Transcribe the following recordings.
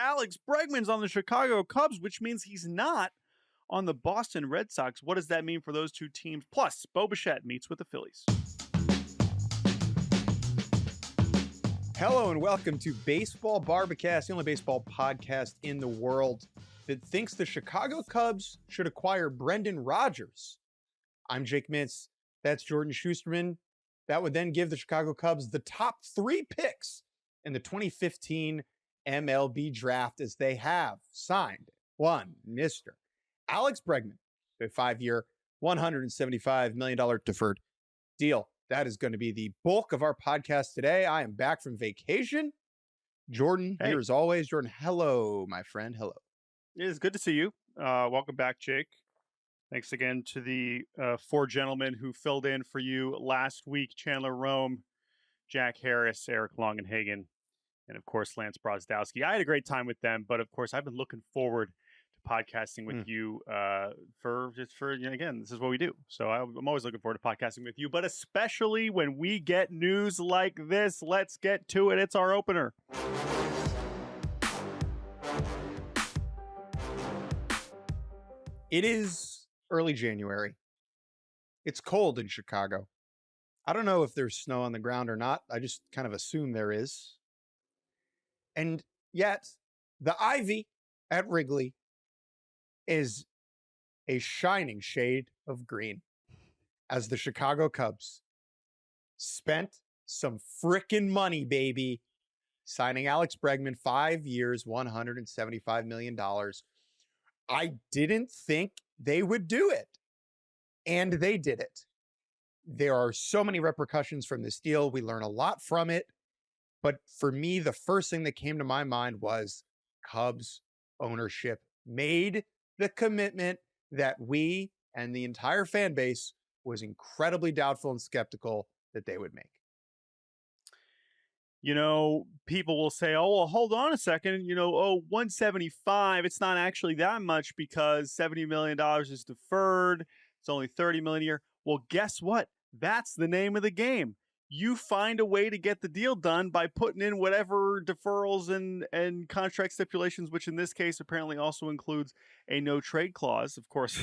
Alex Bregman's on the Chicago Cubs, which means he's not on the Boston Red Sox. What does that mean for those two teams? Plus, Bo Bichette meets with the Phillies. Hello and welcome to Baseball Barbacast, the only baseball podcast in the world that thinks the Chicago Cubs should acquire Brendan Rodgers. I'm Jake Mintz. That's Jordan Shusterman. That would then give the Chicago Cubs the top 3 picks in the 2015 MLB draft, as they have signed one Mr. Alex Bregman, a 5-year, $175 million deferred deal. That is going to be the bulk of our podcast today. I am back from vacation. Jordan, here as always. Jordan, hello, my friend. Hello. It is good to see you. Welcome back, Jake. Thanks again to the 4 gentlemen who filled in for you last week. Chandler Rome, Jack Harris, Eric Longenhagen, and of course, Lance Brozdowski. I had a great time with them, but of course, I've been looking forward to podcasting with you again, this is what we do. So I'm always looking forward to podcasting with you, but especially when we get news like this. Let's get to it. It's our opener. It is early January. It's cold in Chicago. I don't know if there's snow on the ground or not. I just kind of assume there is. And yet, the ivy at Wrigley is a shining shade of green as the Chicago Cubs spent some frickin' money, baby, signing Alex Bregman, 5 years, $175 million. I didn't think they would do it, and they did it. There are so many repercussions from this deal. We learn a lot from it. But for me, the first thing that came to my mind was Cubs ownership made the commitment that we and the entire fan base was incredibly doubtful and skeptical that they would make. You know, people will say, oh, well, hold on a second. 175, it's not actually that much because $70 million is deferred. It's only $30 million a year. Well, guess what? That's the name of the game. You find a way to get the deal done by putting in whatever deferrals and contract stipulations, which in this case apparently also includes a no trade clause. Of course,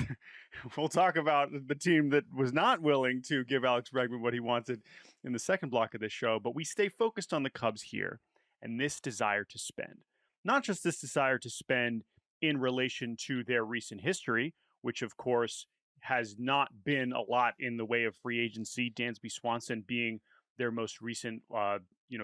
we'll talk about the team that was not willing to give Alex Bregman what he wanted in the second block of this show. But we stay focused on the Cubs here and this desire to spend. Not just this desire to spend in relation to their recent history, which of course has not been a lot in the way of free agency, Dansby Swanson being their most recent,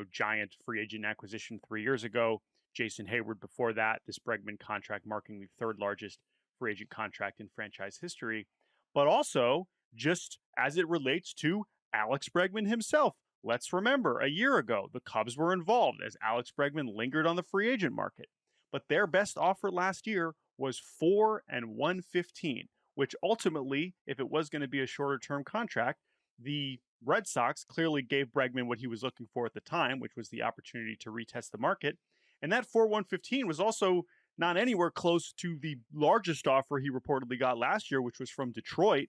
giant free agent acquisition 3 years ago. Jason Hayward before that, this Bregman contract marking the 3rd largest free agent contract in franchise history. But also, just as it relates to Alex Bregman himself, let's remember, a year ago, the Cubs were involved as Alex Bregman lingered on the free agent market. But their best offer last year was $4 and $115, which ultimately, if it was going to be a shorter term contract, the Red Sox clearly gave Bregman what he was looking for at the time, which was the opportunity to retest the market. And that 4-115 was also not anywhere close to the largest offer he reportedly got last year, which was from Detroit,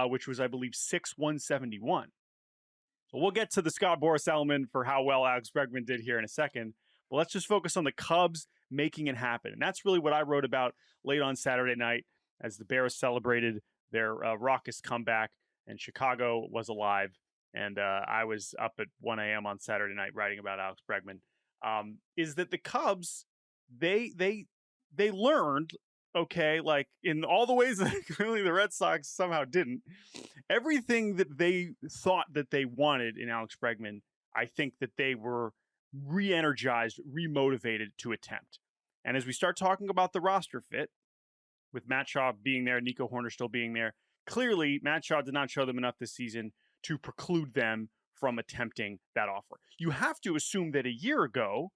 which was, I believe, 6-171. So we'll get to the Scott Boras element for how well Alex Bregman did here in a second. But let's just focus on the Cubs making it happen. And that's really what I wrote about late on Saturday night as the Bears celebrated their raucous comeback and Chicago was alive. And I was up at 1 a.m. on Saturday night writing about Alex Bregman, is that the Cubs, they learned, okay, like in all the ways that clearly the Red Sox somehow didn't, everything that they thought that they wanted in Alex Bregman, I think that they were re-energized, re-motivated to attempt. And as we start talking about the roster fit, with Matt Shaw being there, Nico Horner still being there, clearly Matt Shaw did not show them enough this season to preclude them from attempting that offer. You have to assume that a year ago,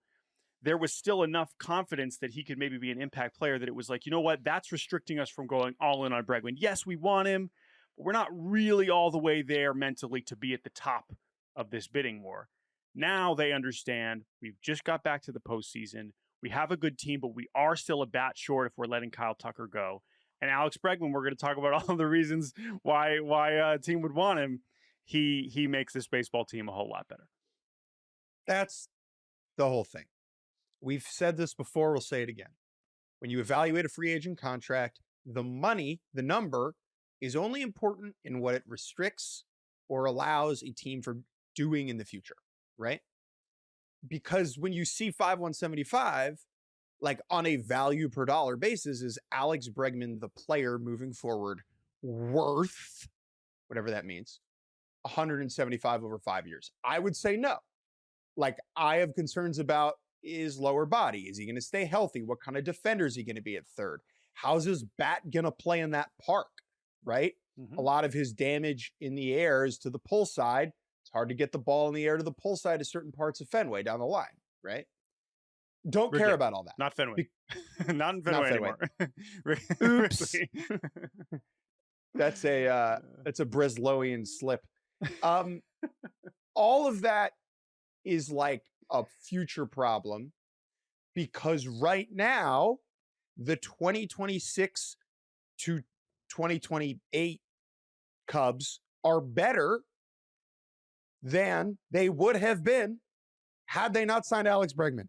there was still enough confidence that he could maybe be an impact player that it was like, you know what, that's restricting us from going all in on Bregman. Yes, we want him, but we're not really all the way there mentally to be at the top of this bidding war. Now they understand we've just got back to the postseason. We have a good team, but we are still a bat short if we're letting Kyle Tucker go. And Alex Bregman, we're going to talk about all the reasons why a team would want him. He makes this baseball team a whole lot better. That's the whole thing. We've said this before, we'll say it again. When you evaluate a free agent contract, the money, the number, is only important in what it restricts or allows a team from doing in the future, right? Because when you see 5/175, like on a value per dollar basis, is Alex Bregman, the player moving forward, worth, whatever that means, 175 over 5 years? I would say no. Like, I have concerns about his lower body. Is he going to stay healthy? What kind of defender is he going to be at third? How's his bat going to play in that park, right? A lot of his damage in the air is to the pull side. It's hard to get the ball in the air to the pull side to certain parts of Fenway down the line, right? Don't care about all that. Not Fenway. Not in Fenway anymore. Oops. That's a Breslowian slip. All of that is like a future problem, because right now the 2026 to 2028 Cubs are better than they would have been had they not signed Alex Bregman.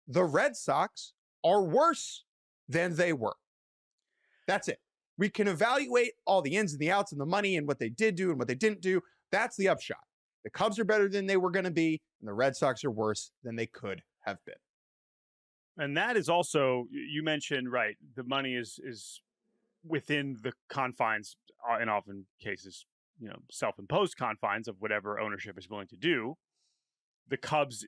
The Red Sox are worse than they were. That's it. We can evaluate all the ins and the outs and the money and what they did do and what they didn't do. That's the upshot. The Cubs are better than they were going to be, and the Red Sox are worse than they could have been. And that is also, you mentioned, right, the money is within the confines, in often cases, self-imposed confines of whatever ownership is willing to do. The Cubs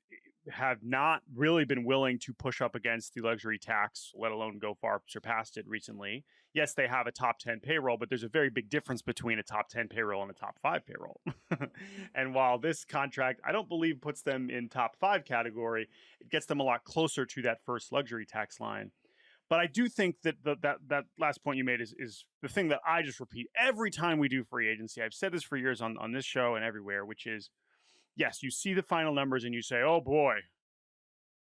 have not really been willing to push up against the luxury tax, let alone go far surpassed it recently. Yes, they have a top 10 payroll, but there's a very big difference between a top 10 payroll and a top 5 payroll. And while this contract, I don't believe, puts them in top 5 category, it gets them a lot closer to that first luxury tax line. But I do think that that last point you made is the thing that I just repeat every time we do free agency. I've said this for years on this show and everywhere, which is, yes, you see the final numbers and you say, oh boy,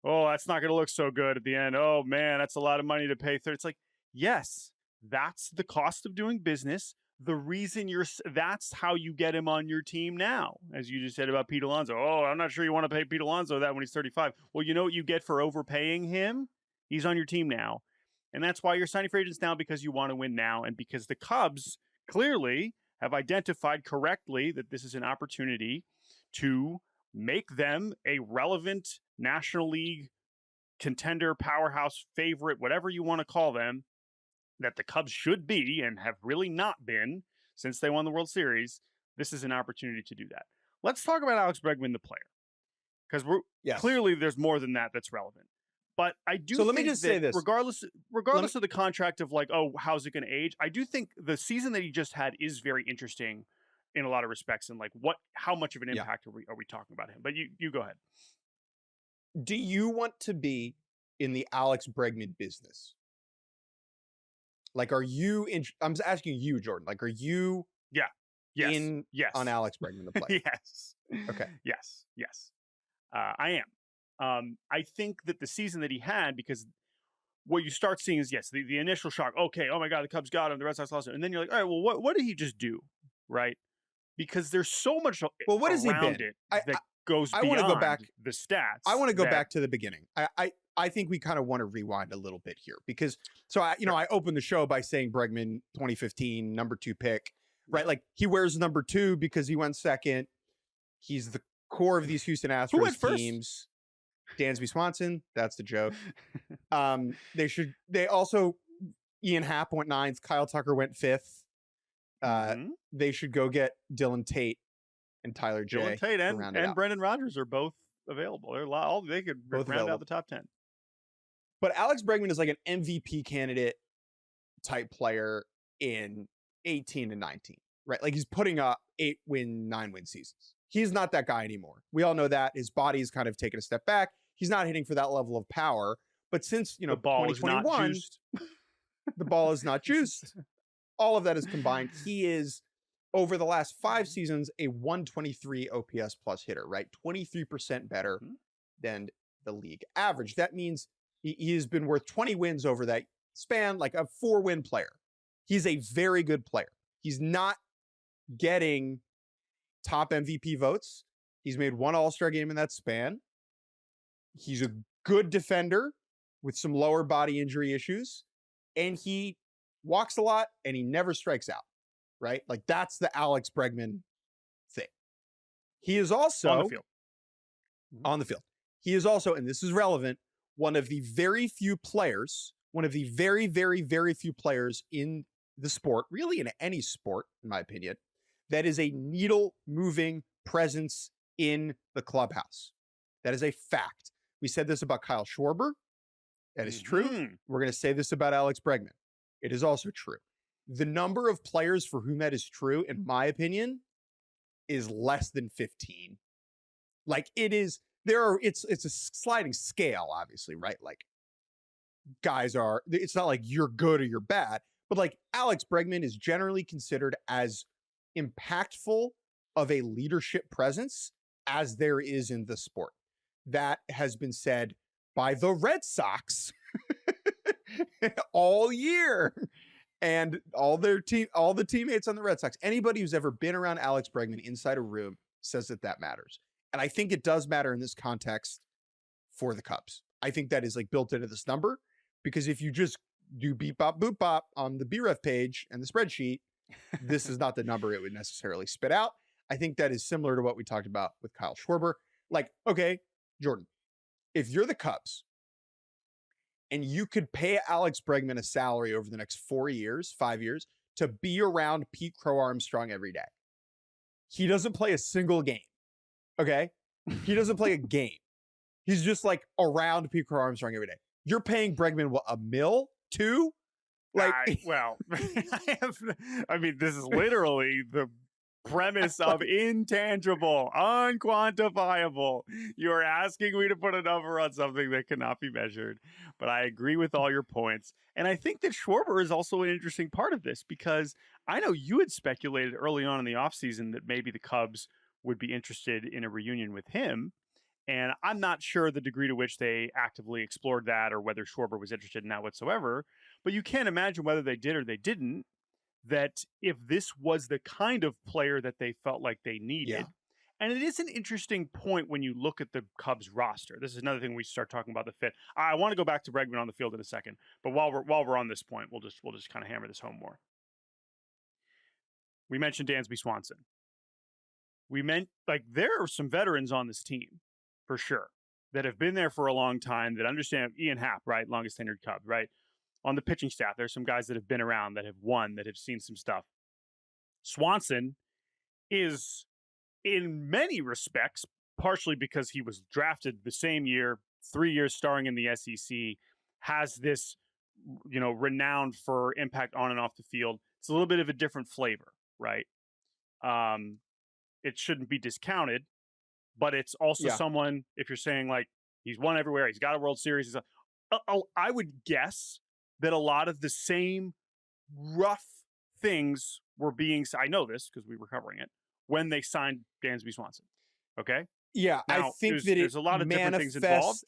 oh, that's not going to look so good at the end. Oh man, that's a lot of money to pay. It's like, yes, that's the cost of doing business. The reason that's how you get him on your team now. As you just said about Pete Alonso. Oh, I'm not sure you want to pay Pete Alonso that when he's 35. Well, you know what you get for overpaying him? He's on your team now. And that's why you're signing free agents now, because you want to win now. And because the Cubs clearly have identified correctly that this is an opportunity to make them a relevant National League contender, powerhouse, favorite, whatever you want to call them, that the Cubs should be and have really not been since they won the World Series. This is an opportunity to do that. Let's talk about Alex Bregman, the player, because clearly there's more than that that's relevant. But I do. So let me just say this: regardless of the contract of like, oh, how's it going to age? I do think the season that he just had is very interesting in a lot of respects, and like how much of an impact are we talking about him? But you go ahead. Do you want to be in the Alex Bregman business? Like, are you in? I'm asking you, Jordan. Like, are you? Yes. On Alex Bregman, the player. Yes. Okay. Yes. I am. I think that the season that he had, because what you start seeing is, yes, the initial shock. Okay, oh my God, the Cubs got him, the Red Sox lost him, and then you're like, all right, well, what did he just do, right? Because there's so much. Well, what has he been? That goes beyond go back, the stats. I want to go back to the beginning. I think we kind of want to rewind a little bit here, because I opened the show by saying Bregman 2015 number 2 pick, right? Like, he wears number 2 because he went second. He's the core of these Houston Astros teams. Dansby Swanson, that's the joke. They also, Ian Happ went 9th, Kyle Tucker went 5th. They should go get Dylan Tate and Tyler J. Dylan Tate and Brendan Rodgers are both available. They could both round out the top 10. But Alex Bregman is like an MVP candidate type player in 18 and 19, right? Like, he's putting up 8-win, 9-win seasons. He's not that guy anymore. We all know that. His body's kind of taken a step back. He's not hitting for that level of power. But since, the ball 2021, the ball is not juiced. All of that is combined. He is, over the last 5 seasons, a 123 OPS plus hitter, right? 23% better than the league average. That means he has been worth 20 wins over that span, like a 4-win player. He's a very good player. He's not getting top MVP votes. He's made 1 All-Star game in that span. He's a good defender with some lower body injury issues, and he walks a lot and he never strikes out, right? Like that's the Alex Bregman thing. He is also on the field. On the field. He is also, and this is relevant, one of the very few players, one of the very, very, very few players in the sport, really in any sport, in my opinion, that is a needle moving presence in the clubhouse. That is a fact. We said this about Kyle Schwarber. That is true. We're going to say this about Alex Bregman. It is also true. The number of players for whom that is true, in my opinion, is less than 15. Like it is, it's a sliding scale, obviously, right? Like guys are, it's not like you're good or you're bad, but like Alex Bregman is generally considered as impactful of a leadership presence as there is in the sport. That has been said by the Red Sox all year and all the teammates on the Red Sox. Anybody who's ever been around Alex Bregman inside a room says that matters. And I think it does matter in this context for the Cubs. I think that is like built into this number, because if you just do beep bop boop bop on the BREF page and the spreadsheet, this is not the number it would necessarily spit out. I think that is similar to what we talked about with Kyle Schwarber. Like, okay, Jordan, if you're the Cubs and you could pay Alex Bregman a salary over the next 5 years, to be around Pete Crow Armstrong every day. He doesn't play a single game. Okay? He doesn't play a game. He's just like around Pete Crow Armstrong every day. You're paying Bregman what, $1 million, $2 million? Like, I mean, this is literally the premise of intangible, unquantifiable. You're asking me to put a number on something that cannot be measured. But I agree with all your points. And I think that Schwarber is also an interesting part of this, because I know you had speculated early on in the offseason that maybe the Cubs would be interested in a reunion with him. And I'm not sure the degree to which they actively explored that or whether Schwarber was interested in that whatsoever. But you can't imagine whether they did or they didn't, that if this was the kind of player that they felt like they needed. Yeah. And it is an interesting point when you look at the Cubs roster. This is another thing we start talking about the fit. I want to go back to Bregman on the field in a second, but while we're on this point, we'll just kind of hammer this home more. We mentioned Dansby Swanson. There are some veterans on this team for sure that have been there for a long time, that understand. Ian Happ, right? Longest tenured Cub, right? On the pitching staff, there's some guys that have been around, that have won, that have seen some stuff. Swanson is, in many respects, partially because he was drafted the same year, 3 years starring in the SEC, has this, renowned for impact on and off the field. It's a little bit of a different flavor, right? It shouldn't be discounted, but it's also someone, if you're saying like he's won everywhere, he's got a World Series, I would guess that a lot of the same rough things were being, I know this because we were covering it, when they signed Dansby Swanson. Okay? Yeah, now, I think that there's a lot of different things involved.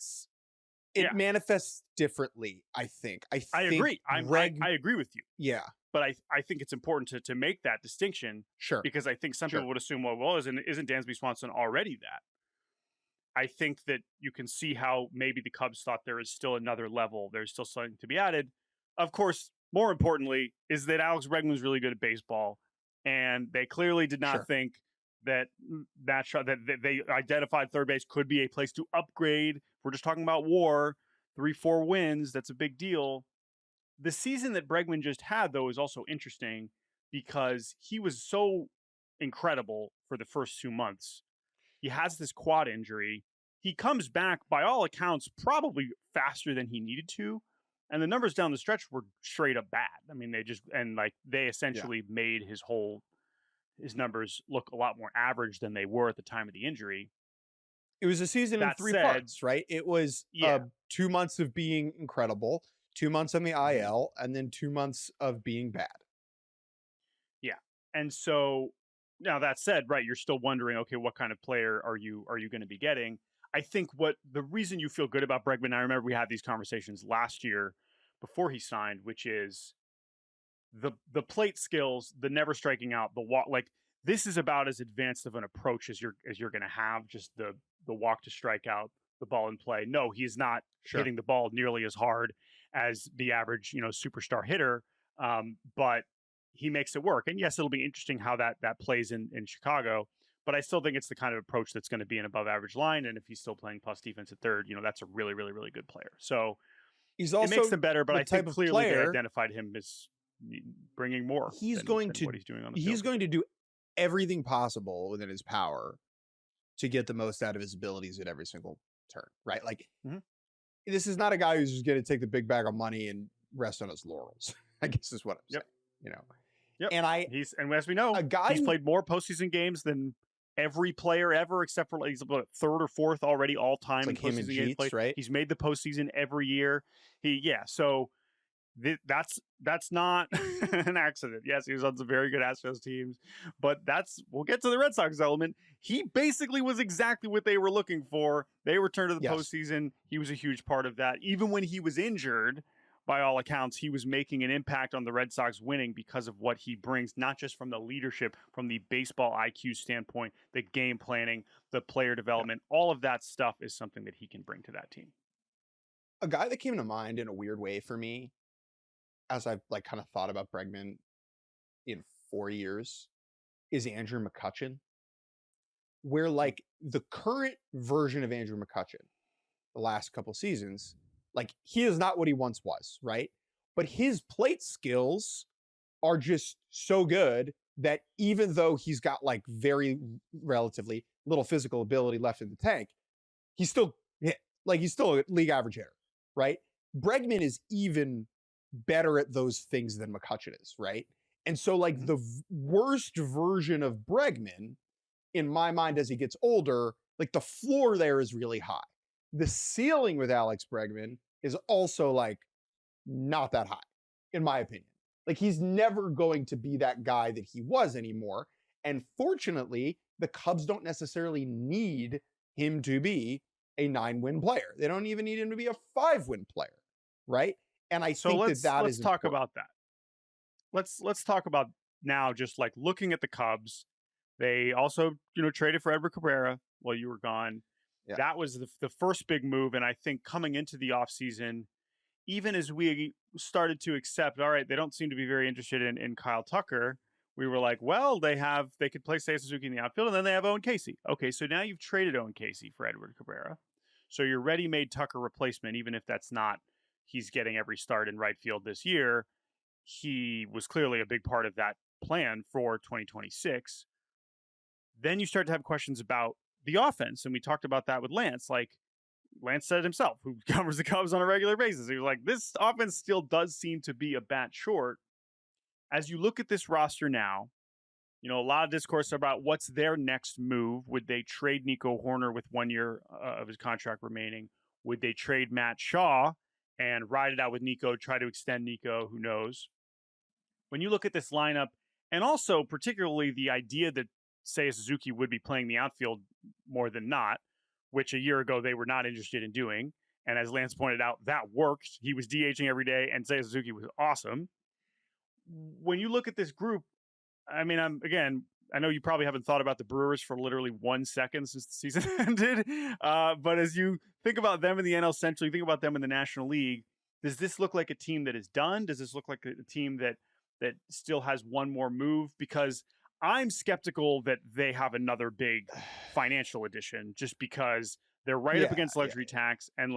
It manifests differently, I think. I agree. I agree with you. Yeah. But I think it's important to make that distinction. Sure. Because I think some people would assume, isn't Dansby Swanson already that? I think that you can see how maybe the Cubs thought there is still another level. There's still something to be added. Of course, more importantly, is that Alex Bregman was really good at baseball. And they clearly did not think that they identified third base could be a place to upgrade. If we're just talking about WAR, 3-4 wins, that's a big deal. The season that Bregman just had, though, is also interesting because he was so incredible for the first 2 months. He has this quad injury. He comes back, by all accounts, probably faster than he needed to. And the numbers down the stretch were straight up bad. I mean, they essentially made his numbers look a lot more average than they were at the time of the injury. It was a season in 3 parts, right? It was 2 months of being incredible, 2 months on the IL, and then 2 months of being bad. Yeah. And so now that said, right, you're still wondering, okay, what kind of player are you going to be getting? I think the reason you feel good about Bregman, I remember we had these conversations last year before he signed, which is the plate skills, the never striking out, the walk. Like, this is about as advanced of an approach as you're going to have. Just the walk to strike out, the ball in play. No, he's not hitting the ball nearly as hard as the average, superstar hitter. But he makes it work. And yes, it'll be interesting how that plays in Chicago. But I still think it's the kind of approach that's going to be an above average line. And if he's still playing plus defense at third, that's a really, really, really good player. So it makes them better. But I think clearly they identified him as bringing more. He's going to what he's doing on the field. He's going to do everything possible within his power to get the most out of his abilities at every single turn, right? Like this is not a guy who's just going to take the big bag of money and rest on his laurels. I guess is what I'm saying. Yep. And as we know, he's played more postseason games than every player ever, except for he's about third or fourth already all time in postseason games played. Right? He's made the postseason every year. So that's not an accident. Yes, he was on some very good Astros teams, but we'll get to the Red Sox element. He basically was exactly what they were looking for. They returned to the postseason. He was a huge part of that. Even when he was injured, by all accounts, he was making an impact on the Red Sox winning because of what he brings, not just from the leadership, from the baseball IQ standpoint, the game planning, the player development. All of that stuff is something that he can bring to that team. A guy that came to mind in a weird way for me, as I've kind of thought about Bregman in 4 years, is Andrew McCutchen, where the current version of Andrew McCutchen, the last couple seasons, he is not what he once was, right? But his plate skills are just so good that even though he's got very relatively little physical ability left in the tank, he's still he's still a league average hitter, right? Bregman is even better at those things than McCutchen is, right? And so the worst version of Bregman, in my mind, as he gets older, the floor there is really high. The ceiling with Alex Bregman is also not that high, in my opinion. He's never going to be that guy that he was anymore. And fortunately, the Cubs don't necessarily need him to be a 9-win player. They don't even need him to be a 5-win player, right? And I think let's talk about that. Let's talk about now just looking at the Cubs. They also, traded for Edward Cabrera while you were gone. Yeah. That was the first big move. And I think coming into the offseason, even as we started to accept, all right, they don't seem to be very interested in Kyle Tucker, we were like, well, they could play Seiya Suzuki in the outfield, and then they have Owen Casey. Okay, so now you've traded Owen Casey for Edward Cabrera. So your ready-made Tucker replacement, even if that's not he's getting every start in right field this year, he was clearly a big part of that plan for 2026. Then you start to have questions about the offense, and we talked about that with Lance. Lance said himself, who covers the Cubs on a regular basis. He was like, this offense still does seem to be a bat short. As you look at this roster now, a lot of discourse about what's their next move. Would they trade Nico Hoerner with 1 year of his contract remaining? Would they trade Matt Shaw and ride it out with Nico, try to extend Nico? Who knows? When you look at this lineup, and also particularly the idea that Seiya Suzuki would be playing the outfield more than not, which a year ago they were not interested in doing. And as Lance pointed out, that worked. He was DHing every day, and Seiya Suzuki was awesome. When you look at this group, I know you probably haven't thought about the Brewers for literally 1 second since the season ended. But as you think about them in the NL Central, you think about them in the National League, does this look like a team that is done? Does this look like a team that still has one more move? Because I'm skeptical that they have another big financial addition, just because they're right up against luxury tax, and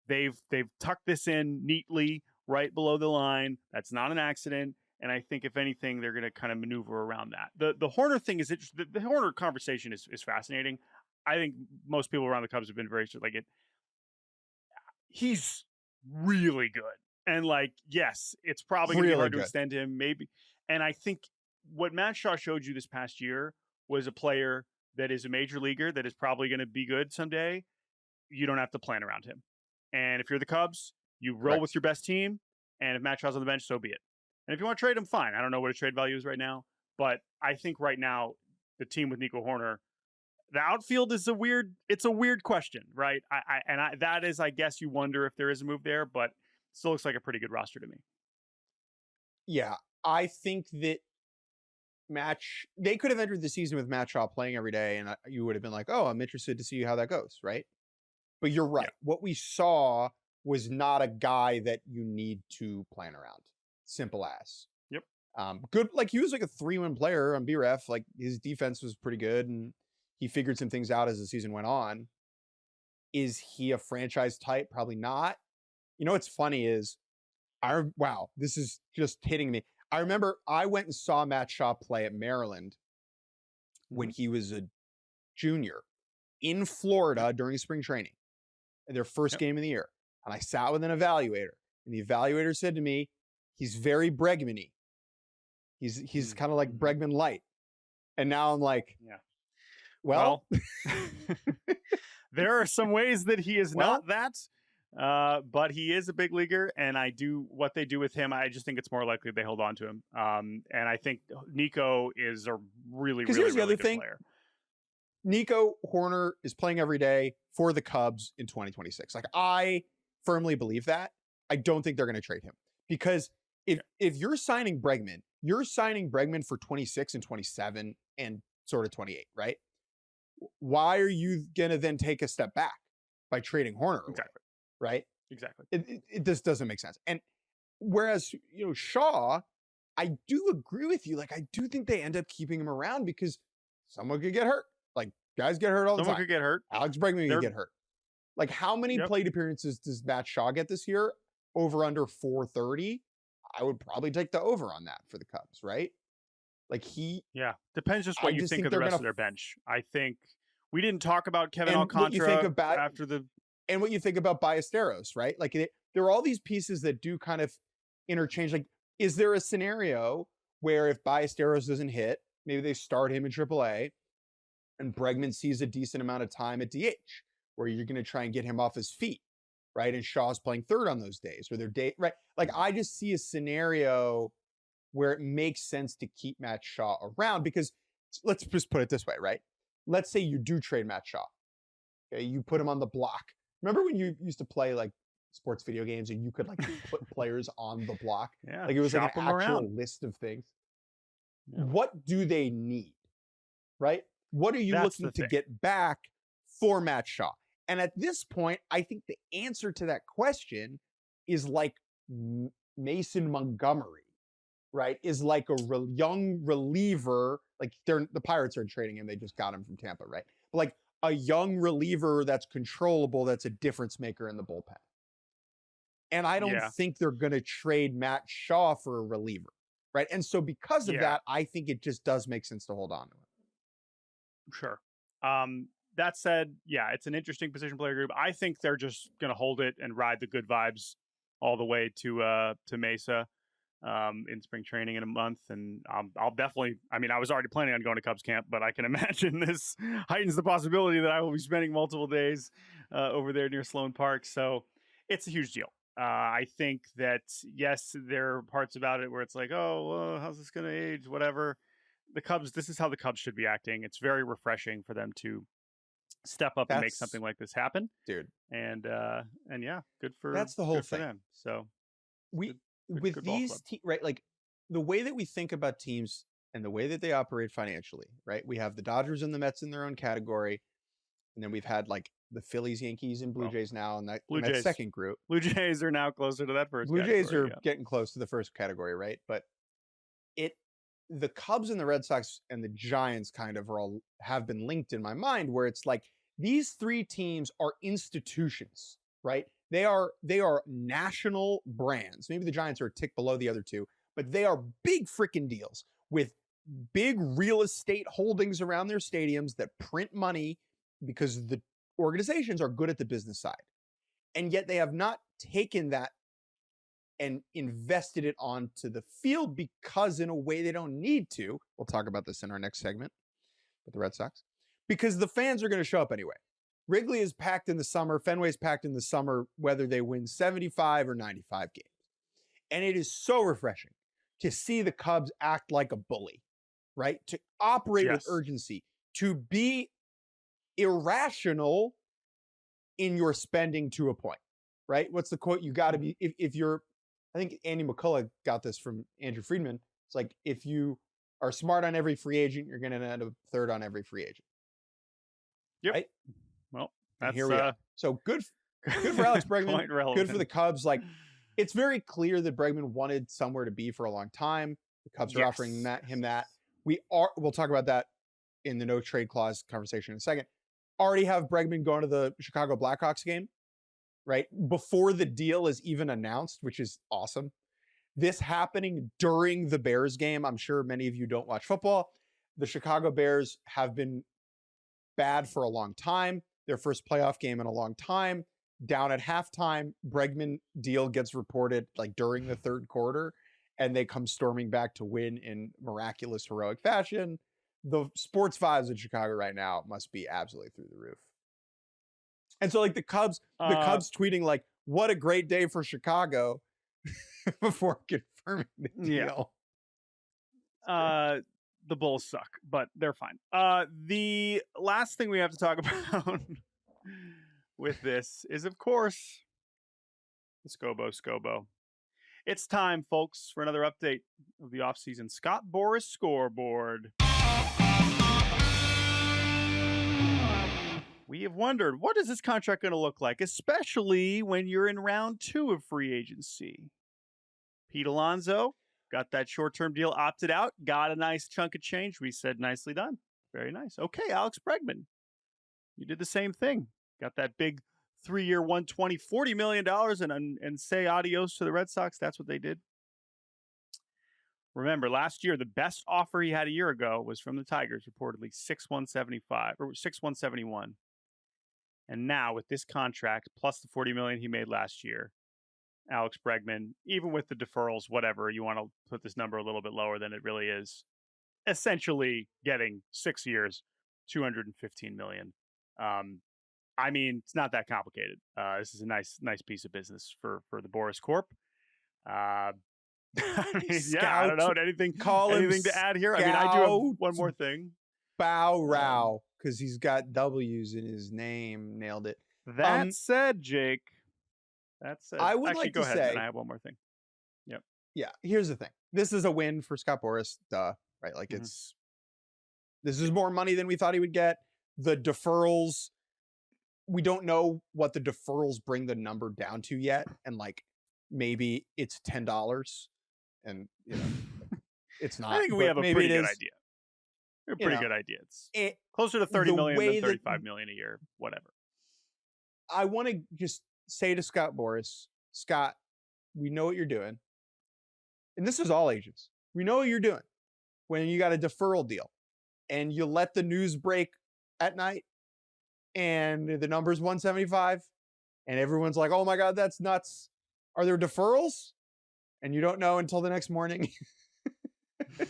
they've tucked this in neatly right below the line. That's not an accident. And I think if anything, they're going to kind of maneuver around that. The Hoerner thing is interesting. The Hoerner conversation is fascinating. I think most people around the Cubs have been very he's really good. And yes, it's probably going to be hard to extend him, maybe. And I think what Matt Shaw showed you this past year was a player that is a major leaguer that is probably going to be good someday. You don't have to plan around him. And if you're the Cubs, you roll with your best team. And if Matt Shaw's on the bench, so be it. And if you want to trade him, fine. I don't know what his trade value is right now, but I think right now the team with Nico Hoerner, the outfield is a weird question, right? That is, I guess you wonder if there is a move there, but it still looks like a pretty good roster to me. Yeah, I think that they could have entered the season with Matt Shaw playing every day, and you would have been like, oh, I'm interested to see how that goes, right? But you're right. Yeah. What we saw was not a guy that you need to plan around. Simple as. Yep. Good. Like he was like a 3-win player on BREF. Like his defense was pretty good and he figured some things out as the season went on. Is he a franchise type? Probably not. You know what's funny is, wow, this is just hitting me. I remember I went and saw Matt Shaw play at Maryland when he was a junior in Florida during spring training, their first game of the year. And I sat with an evaluator, and the evaluator said to me, he's very Bregman-y. He's kind of like Bregman light. And now I'm like, well, there are some ways that he is not that. But he is a big leaguer, and what they do with him, I just think it's more likely they hold on to him. And I think Nico is a really good player. Nico Hoerner is playing every day for the Cubs in 2026. Like, I firmly believe that. I don't think they're going to trade him because if you're signing Bregman, you're signing Bregman for 26 and 27 and sort of 28, right? Why are you going to then take a step back by trading Hoerner? Exactly. Right? Exactly. It just doesn't make sense. And whereas, Shaw, I do agree with you. Like, I do think they end up keeping him around because someone could get hurt. Like, guys get hurt all the time. Someone could get hurt. Alex Bregman could get hurt. Like, how many plate appearances does Matt Shaw get this year? Over under 430? I would probably take the over on that for the Cubs, right? Like depends just what you think of the rest of their bench. I think we didn't talk about Kevin Alcantara after the... And what you think about Ballesteros, right? Like there are all these pieces that do kind of interchange. Like, is there a scenario where if Ballesteros doesn't hit, maybe they start him in AAA and Bregman sees a decent amount of time at DH where you're going to try and get him off his feet, right? And Shaw's playing third on those days or right? Like, I just see a scenario where it makes sense to keep Matt Shaw around because let's just put it this way, right? Let's say you do trade Matt Shaw. Okay, you put him on the block. Remember when you used to play like sports video games and you could like put players on the block? Yeah, like it was like an actual list of things. Yeah. What do they need? Right? What are you looking to get back for Matt Shaw? And at this point, I think the answer to that question is like Mason Montgomery, right? Is like a young reliever. Like the Pirates are trading him. They just got him from Tampa, right? But like a young reliever that's controllable, that's a difference maker in the bullpen. And I don't think they're going to trade Matt Shaw for a reliever, right? And so because of that, I think it just does make sense to hold on to him. Sure. That said, it's an interesting position player group. I think they're just going to hold it and ride the good vibes all the way to Mesa in spring training in a month. And I'll definitely, I was already planning on going to Cubs camp, but I can imagine this heightens the possibility that I will be spending multiple days over there near Sloan Park. So it's a huge deal. I think that, yes, there are parts about it where it's like, how's this going to age? Whatever. The Cubs, this is how the Cubs should be acting. It's very refreshing for them to step up and make something like this happen. Dude. And good for that's the whole thing. For them. So with these right, like the way that we think about teams and the way that they operate financially, right? We have the Dodgers and the Mets in their own category, and then we've had like the Phillies, Yankees, and Blue Jays now in that second group. Blue Jays are now closer to that first. Blue Jays are getting close to the first category, right? But the Cubs and the Red Sox and the Giants kind of have been linked in my mind, where it's like these three teams are institutions, right? They are national brands. Maybe the Giants are a tick below the other two, but they are big freaking deals with big real estate holdings around their stadiums that print money because the organizations are good at the business side. And yet they have not taken that and invested it onto the field because in a way they don't need to. We'll talk about this in our next segment with the Red Sox, because the fans are going to show up anyway. Wrigley is packed in the summer. Fenway's packed in the summer, whether they win 75 or 95 games. And it is so refreshing to see the Cubs act like a bully, right? To operate with urgency, to be irrational in your spending to a point, right? What's the quote? You got to be, if you're, I think Andy McCullough got this from Andrew Friedman. It's like, if you are smart on every free agent, you're going to end up third on every free agent. Yep. Right? Well, And here we are. So good for Alex Bregman. Good for the Cubs. Like, it's very clear that Bregman wanted somewhere to be for a long time. The Cubs are offering him that. We'll talk about that in the no trade clause conversation in a second. Already have Bregman going to the Chicago Blackhawks game, right? Before the deal is even announced, which is awesome. This happening during the Bears game. I'm sure many of you don't watch football. The Chicago Bears have been bad for a long time. Their first playoff game in a long time. Down at halftime, Bregman deal gets reported like during the third quarter, and they come storming back to win in miraculous, heroic fashion. The sports vibes in Chicago right now must be absolutely through the roof. And so like the Cubs tweeting like, what a great day for Chicago before confirming the deal. The Bulls suck, but they're fine. The last thing we have to talk about with this is, of course, the Scobo. It's time, folks, for another update of the offseason Scott Boras Scoreboard. We have wondered, what is this contract going to look like, especially when you're in round 2 of free agency? Pete Alonso got that short-term deal, opted out, got a nice chunk of change. We said, nicely done. Very nice. Okay, Alex Bregman, you did the same thing. Got that big 3-year, $40 million and say adios to the Red Sox. That's what they did. Remember, last year, the best offer he had a year ago was from the Tigers, reportedly 6/175 or 6/171. And now with this contract, plus the $40 million he made last year, Alex Bregman, even with the deferrals, whatever, you want to put this number a little bit lower than it really is, essentially getting 6 years, $215 million. I mean, it's not that complicated. This is a nice piece of business for the Boras Corp. I don't know. Anything to add here? I mean, I do have one more thing. Bow Row, because he's got W's in his name. Nailed it. That said, Jake, I would like to say, I have one more thing. Yep. Yeah. Here's the thing. This is a win for Scott Boras. Duh. Right. Like this is more money than we thought he would get. The deferrals, we don't know what the deferrals bring the number down to yet. And like, maybe it's $10 and it's not. I think we have a pretty good idea. A pretty good idea. It's closer to 30 million than 35 million a year, whatever. I want to just say to Scott Boras, Scott, we know what you're doing. And this is all agents. We know what you're doing when you got a deferral deal and you let the news break at night and the number's 175 and everyone's like, oh my God, that's nuts. Are there deferrals? And you don't know until the next morning.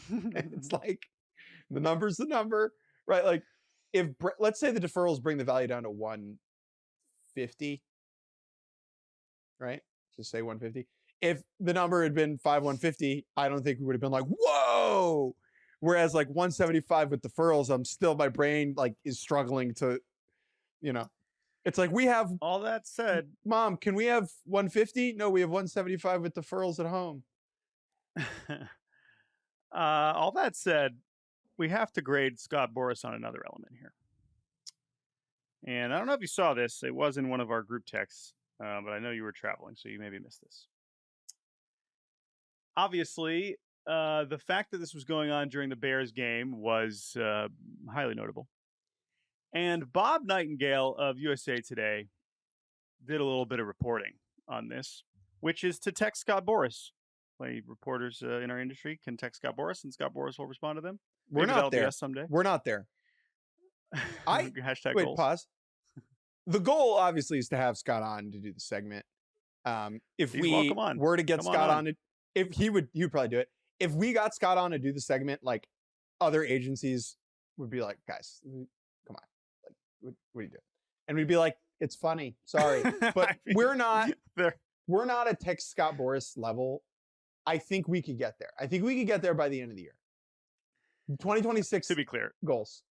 It's like, the number's the number, right? Like, let's say the deferrals bring the value down to 150, right? Just say 150. If the number had been 5/150, I don't think we would have been like, whoa. Whereas like 175 with deferrals, my brain like is struggling to, it's like we have. All that said, Mom, can we have 150? No, we have 175 with deferrals at home. All that said, we have to grade Scott Boras on another element here. And I don't know if you saw this. It was in one of our group texts, but I know you were traveling, so you maybe missed this. Obviously, the fact that this was going on during the Bears game was highly notable. And Bob Nightingale of USA Today did a little bit of reporting on this, which is to text Scott Boras. Reporters in our industry can text Scott Boras, and Scott Boras will respond to them. We're not there someday. We're not there. Hashtag wait, goals. Pause. The goal obviously is to have Scott on to do the segment. If we were to get Scott on, he would probably do it. If we got Scott on to do the segment, like other agencies would be like, guys, come on, like what are you doing? And we'd be like, it's funny, sorry, but we're not a text Scott Boras level. I think we could get there. I think we could get there by the end of the year. 2026. To be clear, goals.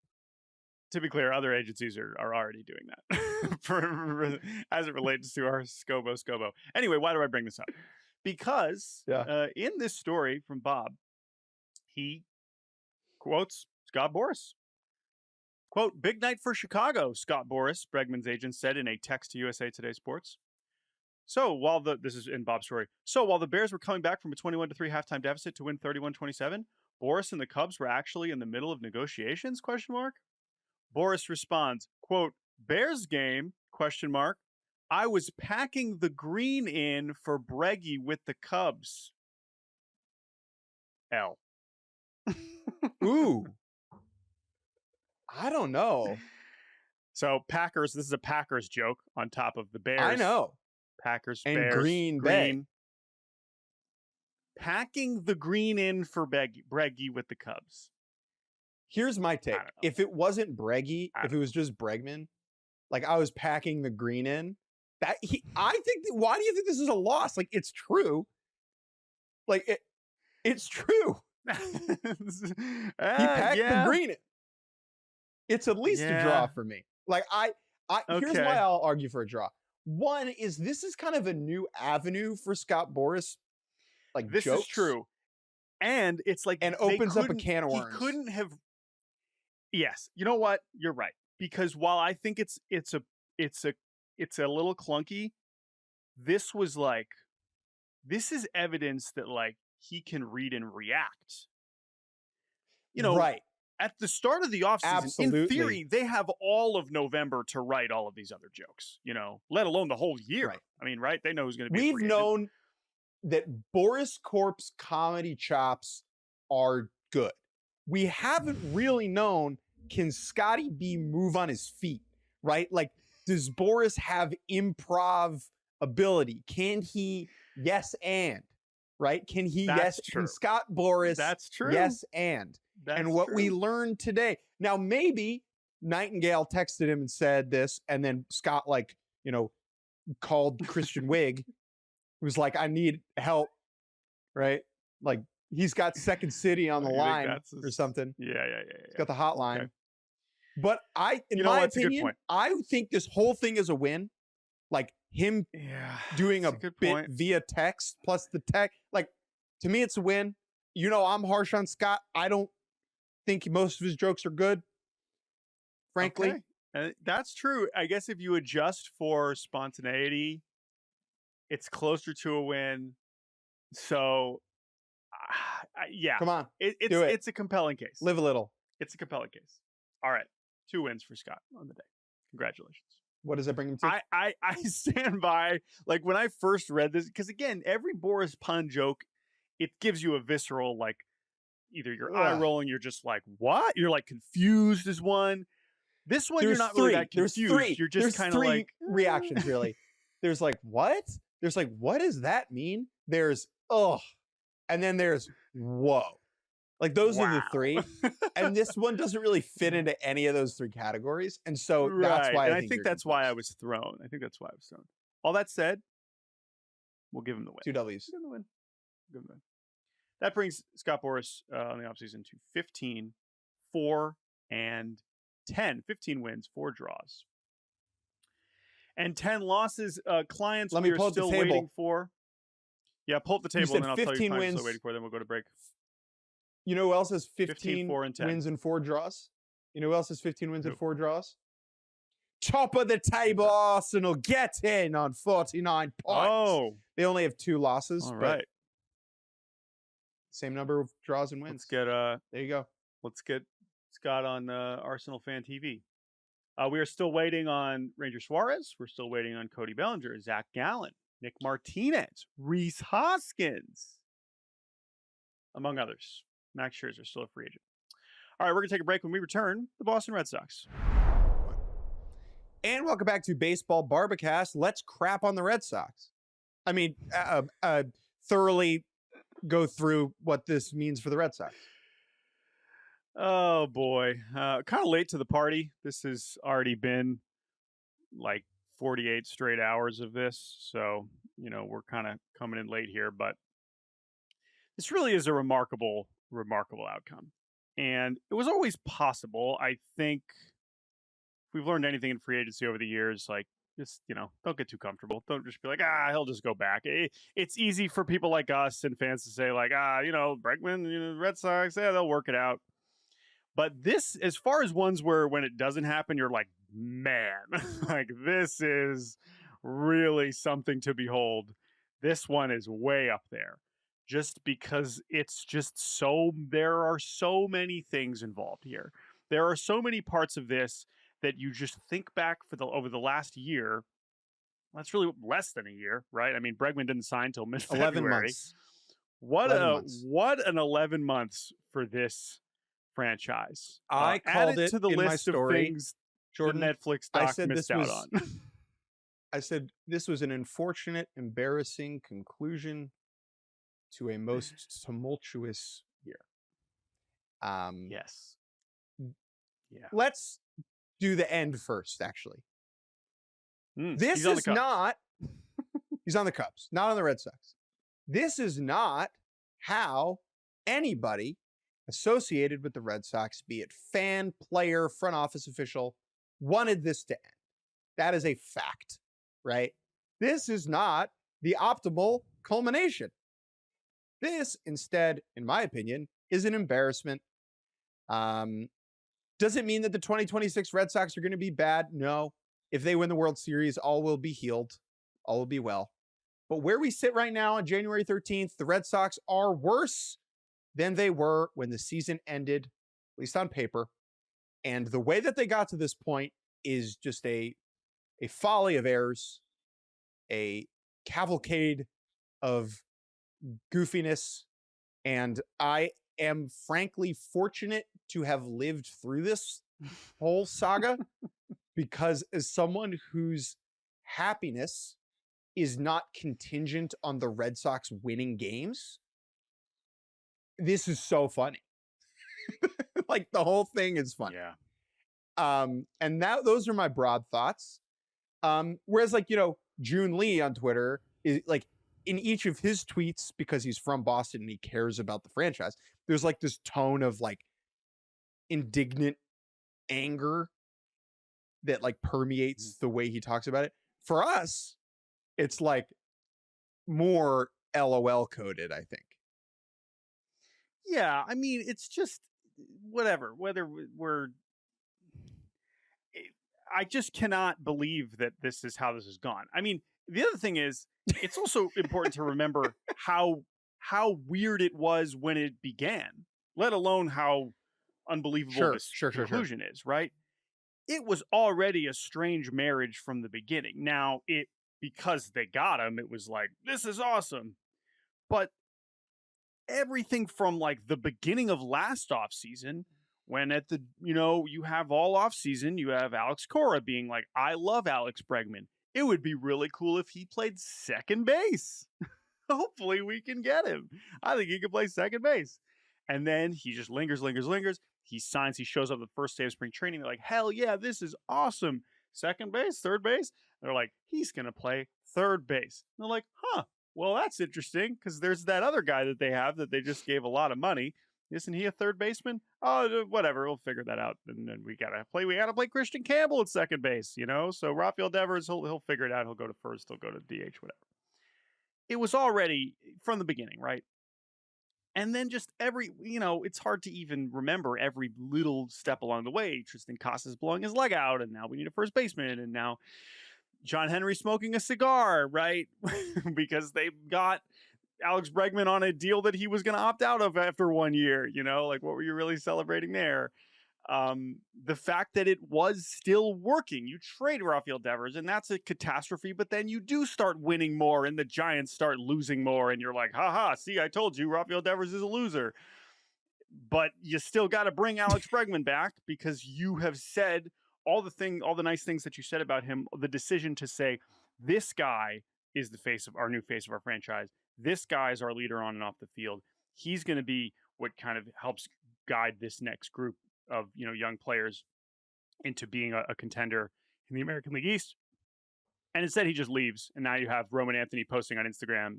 To be clear, other agencies are already doing that as it relates to our Scobo. Anyway, why do I bring this up? Because in this story from Bob, he quotes Scott Boras. Quote, big night for Chicago, Scott Boras, Bregman's agent, said in a text to USA Today Sports. This is in Bob's story. So while the Bears were coming back from a 21-3 halftime deficit to win 31-27, Boras and the Cubs were actually in the middle of negotiations, ? Boras responds, quote, Bears game, ? I was packing the green in for Breggy with the Cubs. L. Ooh. I don't know. So Packers, this is a Packers joke on top of the Bears. I know. Packers, and Bears, Green Bay. Packing the green in for Breggy with the Cubs. Here's my take. If it wasn't Breggy, if it was just Bregman, like I was packing the green in, why do you think this is a loss? Like it's true. Like it's true. He packed the green in. It's at least a draw for me. Like here's why I'll argue for a draw. One is this is kind of a new avenue for Scott Boras. Like this jokes. Is true. And it's like and opens up a can of worms. He couldn't have. Yes, you know what? You're right. Because while I think it's a little clunky, this is evidence that like he can read and react. You know, right. At the start of the offseason, Absolutely. In theory, they have all of November to write all of these other jokes, you know, let alone the whole year. Right. I mean, right? They know who's going to be. We've known that Boras Corp's comedy chops are good. We haven't really known, can Scotty B move on his feet, right? Like, does Boras have improv ability? Can he yes and, right? Can he can Scott Boras That's true. yes and? And what we learned today. Now, maybe Nightingale texted him and said this, and then Scott, like, you know, called Christian Wig, was like, I need help, right? Like, he's got Second City on the line or something. Yeah. He's got the hotline. Okay. But in my opinion, I think this whole thing is a win. Like, him doing a bit via text plus the tech. Like, to me, it's a win. You know, I'm harsh on Scott. I don't think most of his jokes are good, frankly. Okay. That's true. I guess if you adjust for spontaneity, it's closer to a win. So, yeah. Come on. It's a compelling case. Live a little. It's a compelling case. All right. 2 wins for Scott on the day. Congratulations. What does that bring him to? I stand by, like, when I first read this, because, again, every Boras pun joke, it gives you a visceral, like, either you're eye rolling, you're just like, what? You're like confused as one. This one, you're not really that confused. You're just kind of like reactions, really. There's like, what? There's like, what does that mean? There's, and then there's, whoa. Like those are the three. And this one doesn't really fit into any of those three categories. And so that's why I think that's why I was thrown. All that said, we'll give him the win. 2 W's. Give him the win. That brings Scott Boras on the offseason to 15, 4, and 10. 15 wins, 4 draws. And 10 losses. Clients, Let me pull up still the table. Waiting for. Yeah, pull up the table and then I'll tell you 15 clients wins. still waiting for. Then we'll go to break. You know who else has 15 4 and 10. wins and 4 draws? You know who else has 15 wins and 4 draws? Top of the table, Arsenal get in on 49 points. Oh. They only have 2 losses. All right. Same number of draws and wins. There you go. Let's get Scott on Arsenal Fan TV. We are still waiting on Ranger Suarez. We're still waiting on Cody Bellinger, Zach Gallen, Nick Martinez, Rhys Hoskins, among others. Max Scherzer still a free agent. All right, we're going to take a break. When we return, the Boston Red Sox. And welcome back to Baseball Barbacast. Let's crap on the Red Sox. I mean, thoroughly go through what this means for the Red Sox. Oh, boy. Kind of late to the party. This has already been like 48 straight hours of this. So, you know, we're kind of coming in late here. But this really is a remarkable outcome. And it was always possible. I think if we've learned anything in free agency over the years, like, just, you know, don't get too comfortable. Don't just be like, he'll just go back. It's easy for people like us and fans to say, like, you know, Bregman, you know, the Red Sox, they'll work it out. But this, as far as ones where when it doesn't happen, you're like, man, like this is really something to behold. This one is way up there just because it's just there are so many things involved here. There are so many parts of this that you just think back over the last year. That's really less than a year, right? I mean, Bregman didn't sign until mid-February. 11 months. What an 11 months for this franchise. I called it to the in my list story, of things Jordan, the Netflix I doc said missed out on. I said this was an unfortunate, embarrassing conclusion to a most tumultuous year. Yes. Yeah. Let's do the end first, actually. This he's is not... He's on the Cubs, not on the Red Sox. This is not how anybody associated with the Red Sox, be it fan, player, front office official, wanted this to end. That is a fact, right? This is not the optimal culmination. This, instead, in my opinion, is an embarrassment. Does it mean that the 2026 Red Sox are going to be bad? No. If they win the World Series, all will be healed. All will be well. But where we sit right now on January 13th, the Red Sox are worse than they were when the season ended, at least on paper. And the way that they got to this point is just a folly of errors, a cavalcade of goofiness. And I am frankly fortunate to have lived through this whole saga because as someone whose happiness is not contingent on the Red Sox winning games, this is so funny. Like the whole thing is funny. Yeah. And now those are my broad thoughts. Whereas like, June Lee on Twitter is like in each of his tweets, because he's from Boston and he cares about the franchise, there's like this tone of like indignant anger that like permeates the way he talks about it. For us, it's like more LOL coded, I think. Yeah, I mean, it's just whatever, whether I just cannot believe that this is how this has gone. I mean, the other thing is, it's also important to remember how weird it was when it began, let alone how unbelievable this conclusion is, right? It was already a strange marriage from the beginning. Now, because they got him, it was like, this is awesome. But everything from like the beginning of last offseason, when at the, you have all offseason, you have Alex Cora being like, I love Alex Bregman. It would be really cool if he played second base. Hopefully we can get him. I think he can play second base. And then he just lingers. He signs, he shows up the first day of spring training. They're like, hell yeah, this is awesome. Second base, third base. They're like, he's going to play third base. And they're like, huh, well, that's interesting because there's that other guy that they have that they just gave a lot of money. Isn't he a third baseman? Oh, whatever. We'll figure that out. And then we got to play Christian Campbell at second base, So Rafael Devers, he'll figure it out. He'll go to first. He'll go to DH, whatever. It was already from the beginning, right? And then just it's hard to even remember every little step along the way. Tristan Casas blowing his leg out, and now we need a first baseman, and now John Henry smoking a cigar, right? Because they got Alex Bregman on a deal that he was going to opt out of after 1 year, like what were you really celebrating there? The fact that it was still working. You trade Rafael Devers, and that's a catastrophe, but then you do start winning more, and the Giants start losing more, and you're like, haha, see, I told you, Rafael Devers is a loser. But you still got to bring Alex Bregman back because you have said all the nice things that you said about him, the decision to say, this guy is our new face of our franchise. This guy is our leader on and off the field. He's going to be what kind of helps guide this next group of young players into being a contender in the American League East. And instead he just leaves, and now you have Roman Anthony posting on Instagram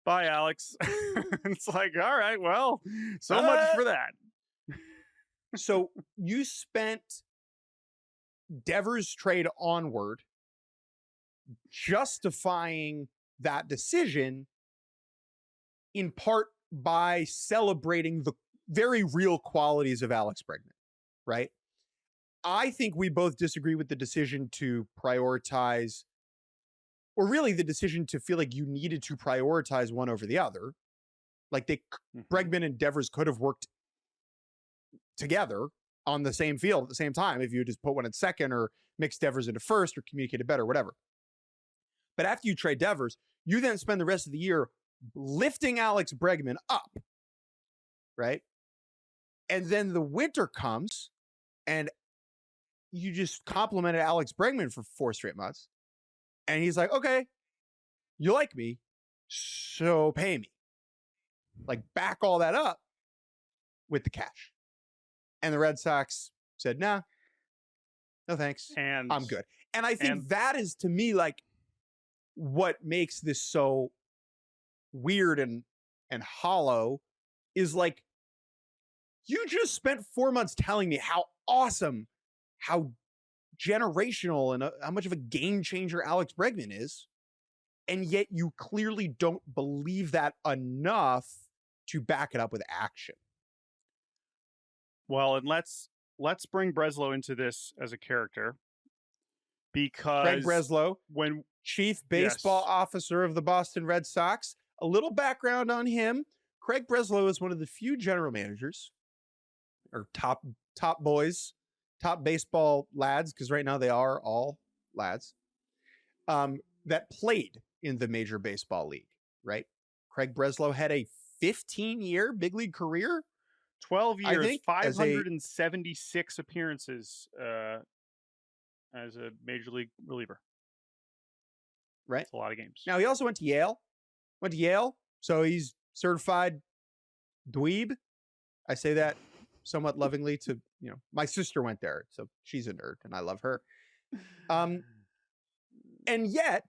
bye Alex. It's like, all right, well, so much for that. So you spent Devers trade onward justifying that decision in part by celebrating very real qualities of Alex Bregman, right? I think we both disagree with the decision to prioritize, or really the decision to feel like you needed to prioritize one over the other. Like Bregman and Devers could have worked together on the same field at the same time if you just put one in second or mix Devers into first or communicated better, whatever. But after you trade Devers, you then spend the rest of the year lifting Alex Bregman up, right? And then the winter comes and you just complimented Alex Bregman for 4 straight months. And he's like, okay, you like me, so pay me. Like, back all that up with the cash. And the Red Sox said, nah, no thanks. And I'm good. And I think that is, to me, like, what makes this so weird and hollow is, like, you just spent 4 months telling me how awesome, how generational, and how much of a game changer Alex Bregman is. And yet you clearly don't believe that enough to back it up with action. Well, and let's bring Breslow into this as a character, because Craig Breslow, when Chief Baseball Officer of the Boston Red Sox. A little background on him. Craig Breslow is one of the few general managers, or top boys, top baseball lads, because right now they are all lads, that played in the Major Baseball League, right? Craig Breslow had a 15-year big league career. 12 years, I think, 576 appearances as a major league reliever. Right. That's a lot of games. Now, he also went to Yale. So he's certified dweeb. I say that somewhat lovingly to, my sister went there, so she's a nerd, and I love her. And yet,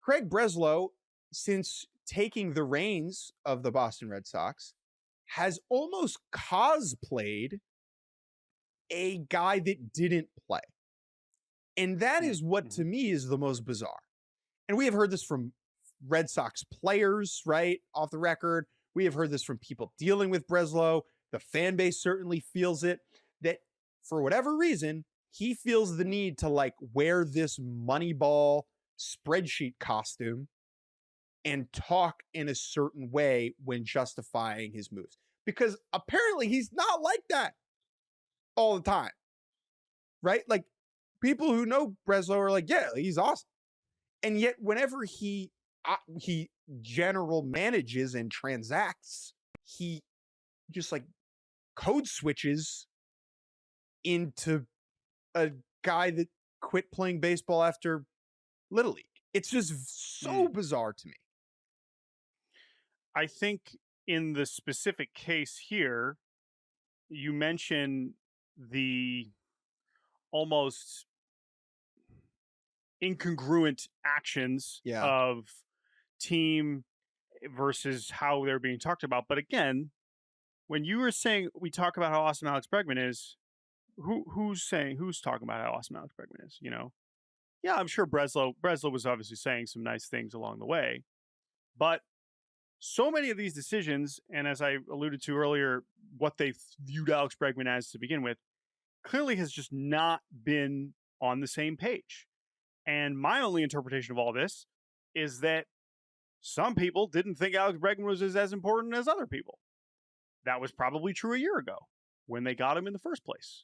Craig Breslow, since taking the reins of the Boston Red Sox, has almost cosplayed a guy that didn't play. And that is what, to me, is the most bizarre. And we have heard this from Red Sox players, right, off the record. We have heard this from people dealing with Breslow. The fan base certainly feels it, that for whatever reason, he feels the need to, like, wear this Moneyball spreadsheet costume and talk in a certain way when justifying his moves. Because apparently he's not like that all the time, right? Like, people who know Breslow are like, yeah, he's awesome. And yet whenever he general manages and transacts, he just, like, code switches into a guy that quit playing baseball after Little League. It's just so bizarre to me. I think in the specific case here, you mention the almost incongruent actions of team versus how they're being talked about. But again, when you were saying we talk about how awesome Alex Bregman is, who's talking about how awesome Alex Bregman is? Yeah, I'm sure Breslow was obviously saying some nice things along the way, but so many of these decisions, and as I alluded to earlier, what they viewed Alex Bregman as to begin with, clearly has just not been on the same page. And my only interpretation of all this is that some people didn't think Alex Bregman was as important as other people. That was probably true a year ago when they got him in the first place.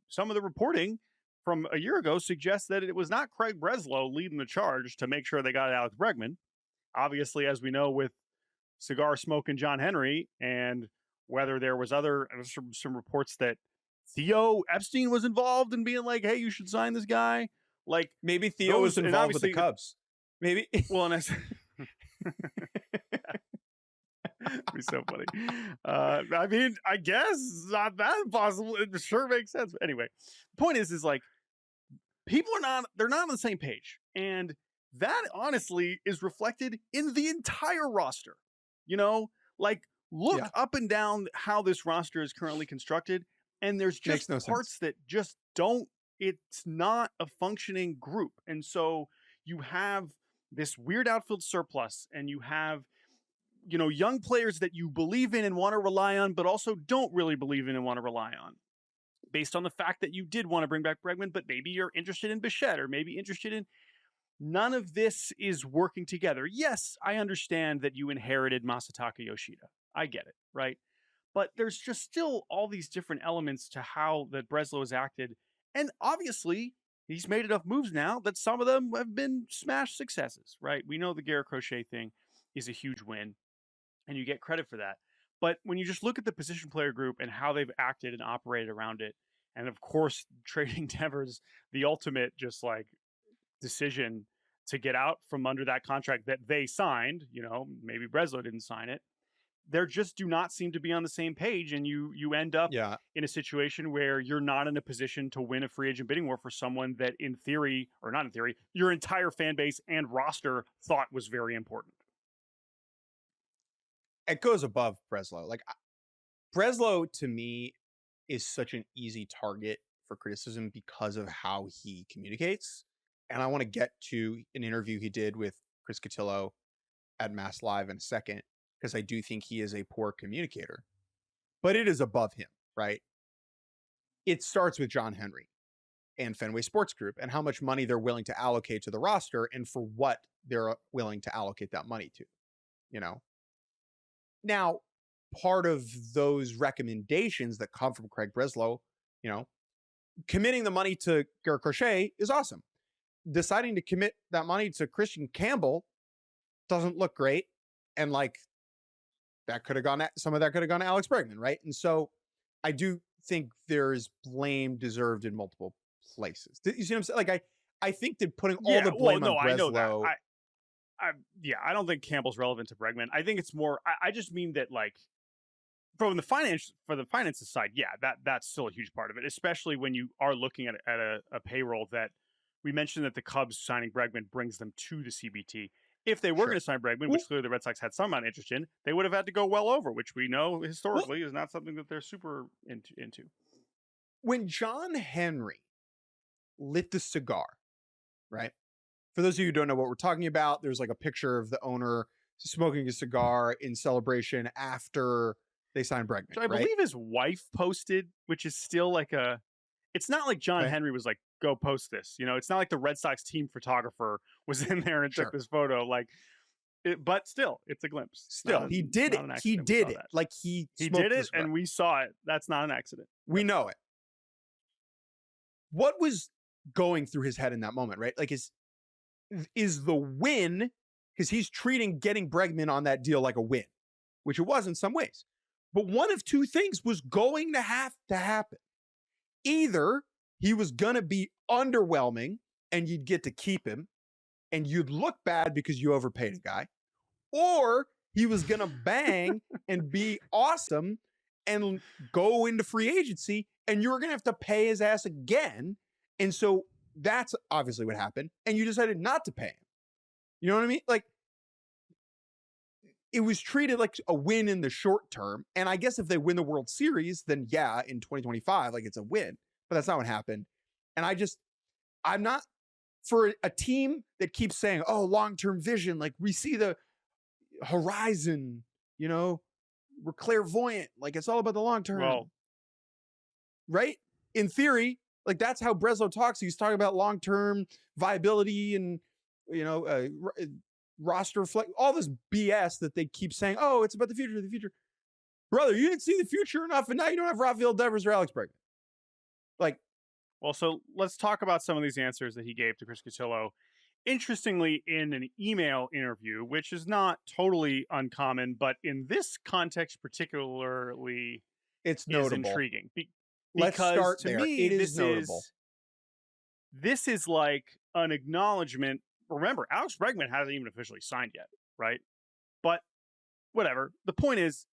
Some of the reporting from a year ago suggests that it was not Craig Breslow leading the charge to make sure they got Alex Bregman. Obviously, as we know, with cigar smoking John Henry, and whether there was some reports that Theo Epstein was involved in being like, hey, you should sign this guy. Like, maybe Theo was involved with the Cubs. Maybe. Well, and that's be so funny. I mean, I guess it's not that impossible. It sure makes sense. But anyway, the point is like, people they're not on the same page. And that honestly is reflected in the entire roster. Look up and down how this roster is currently constructed. And there's just parts that just it's not a functioning group. And so you have this weird outfield surplus, and you have young players that you believe in and want to rely on, but also don't really believe in and want to rely on, based on the fact that you did want to bring back Bregman, but maybe you're interested in Bichette or maybe interested in. None of this is working together. Yes, I understand that you inherited Masataka Yoshida. I get it, right? But there's just still all these different elements to how that Breslow has acted. And obviously, he's made enough moves now that some of them have been smash successes, right? We know the Garrett Crochet thing is a huge win, and you get credit for that. But when you just look at the position player group and how they've acted and operated around it, and of course, trading Devers, the ultimate just like decision to get out from under that contract that they signed, maybe Breslow didn't sign it. There just do not seem to be on the same page, and you end up in a situation where you're not in a position to win a free agent bidding war for someone that in theory, or not in theory, your entire fan base and roster thought was very important. It goes above Breslow. Like, Breslow to me is such an easy target for criticism because of how he communicates. And I want to get to an interview he did with Chris Cotillo at Mass Live in a second, because I do think he is a poor communicator, but it is above him, right? It starts with John Henry and Fenway Sports Group and how much money they're willing to allocate to the roster and for what they're willing to allocate that money to, Now, part of those recommendations that come from Craig Breslow, committing the money to Garrett Crochet is awesome. Deciding to commit that money to Christian Campbell doesn't look great. And like, some of that could have gone to Alex Bregman, right? And so I do think there's blame deserved in multiple places. You see what I'm saying? Like, I think that putting all the blame on Breslow. I know that. I don't think Campbell's relevant to Bregman. I think it's more. I just mean that, like, for the finances side, that's still a huge part of it, especially when you are looking at a payroll that we mentioned that the Cubs signing Bregman brings them to the CBT. If they were going to sign Bregman, which clearly the Red Sox had some amount of interest in, they would have had to go well over, which we know historically is not something that they're super into. When John Henry lit the cigar, right? For those of you who don't know what we're talking about, there's like a picture of the owner smoking a cigar in celebration after they signed Bregman. So I believe his wife posted, which is still like it's not like John Henry was like, go post this. It's not like the Red Sox team photographer was in there and took this photo. But still, it's a glimpse. Still, he did it. He did it. Like he did it, and we saw it. That's not an accident. We know it. What was going through his head in that moment, right? Like, is the win, because he's treating getting Bregman on that deal like a win, which it was in some ways. But one of two things was going to have to happen. Either he was going to be underwhelming and you'd get to keep him and you'd look bad because you overpaid a guy, or he was going to bang and be awesome and go into free agency and you were going to have to pay his ass again. And so that's obviously what happened. And you decided not to pay him. You know what I mean? Like, it was treated like a win in the short term. And I guess if they win the World Series, then in 2025, like, it's a win. But that's not what happened. And I'm not for a team that keeps saying, oh, long-term vision. Like, we see the horizon, we're clairvoyant. Like, it's all about the long term. Well, right? In theory, like, that's how Breslow talks. He's talking about long-term viability and, roster flex, all this BS that they keep saying, oh, it's about the future. Brother, you didn't see the future enough, and now you don't have Rafael Devers or Alex Bregman. Like, well, so let's talk about some of these answers that he gave to Chris Cotillo. Interestingly, in an email interview, which is not totally uncommon, but in this context particularly, it's notable. Is intriguing. Let's start to there. me, it is notable. This is like an acknowledgement. Remember, Alex Bregman hasn't even officially signed yet, right? But whatever. The point is,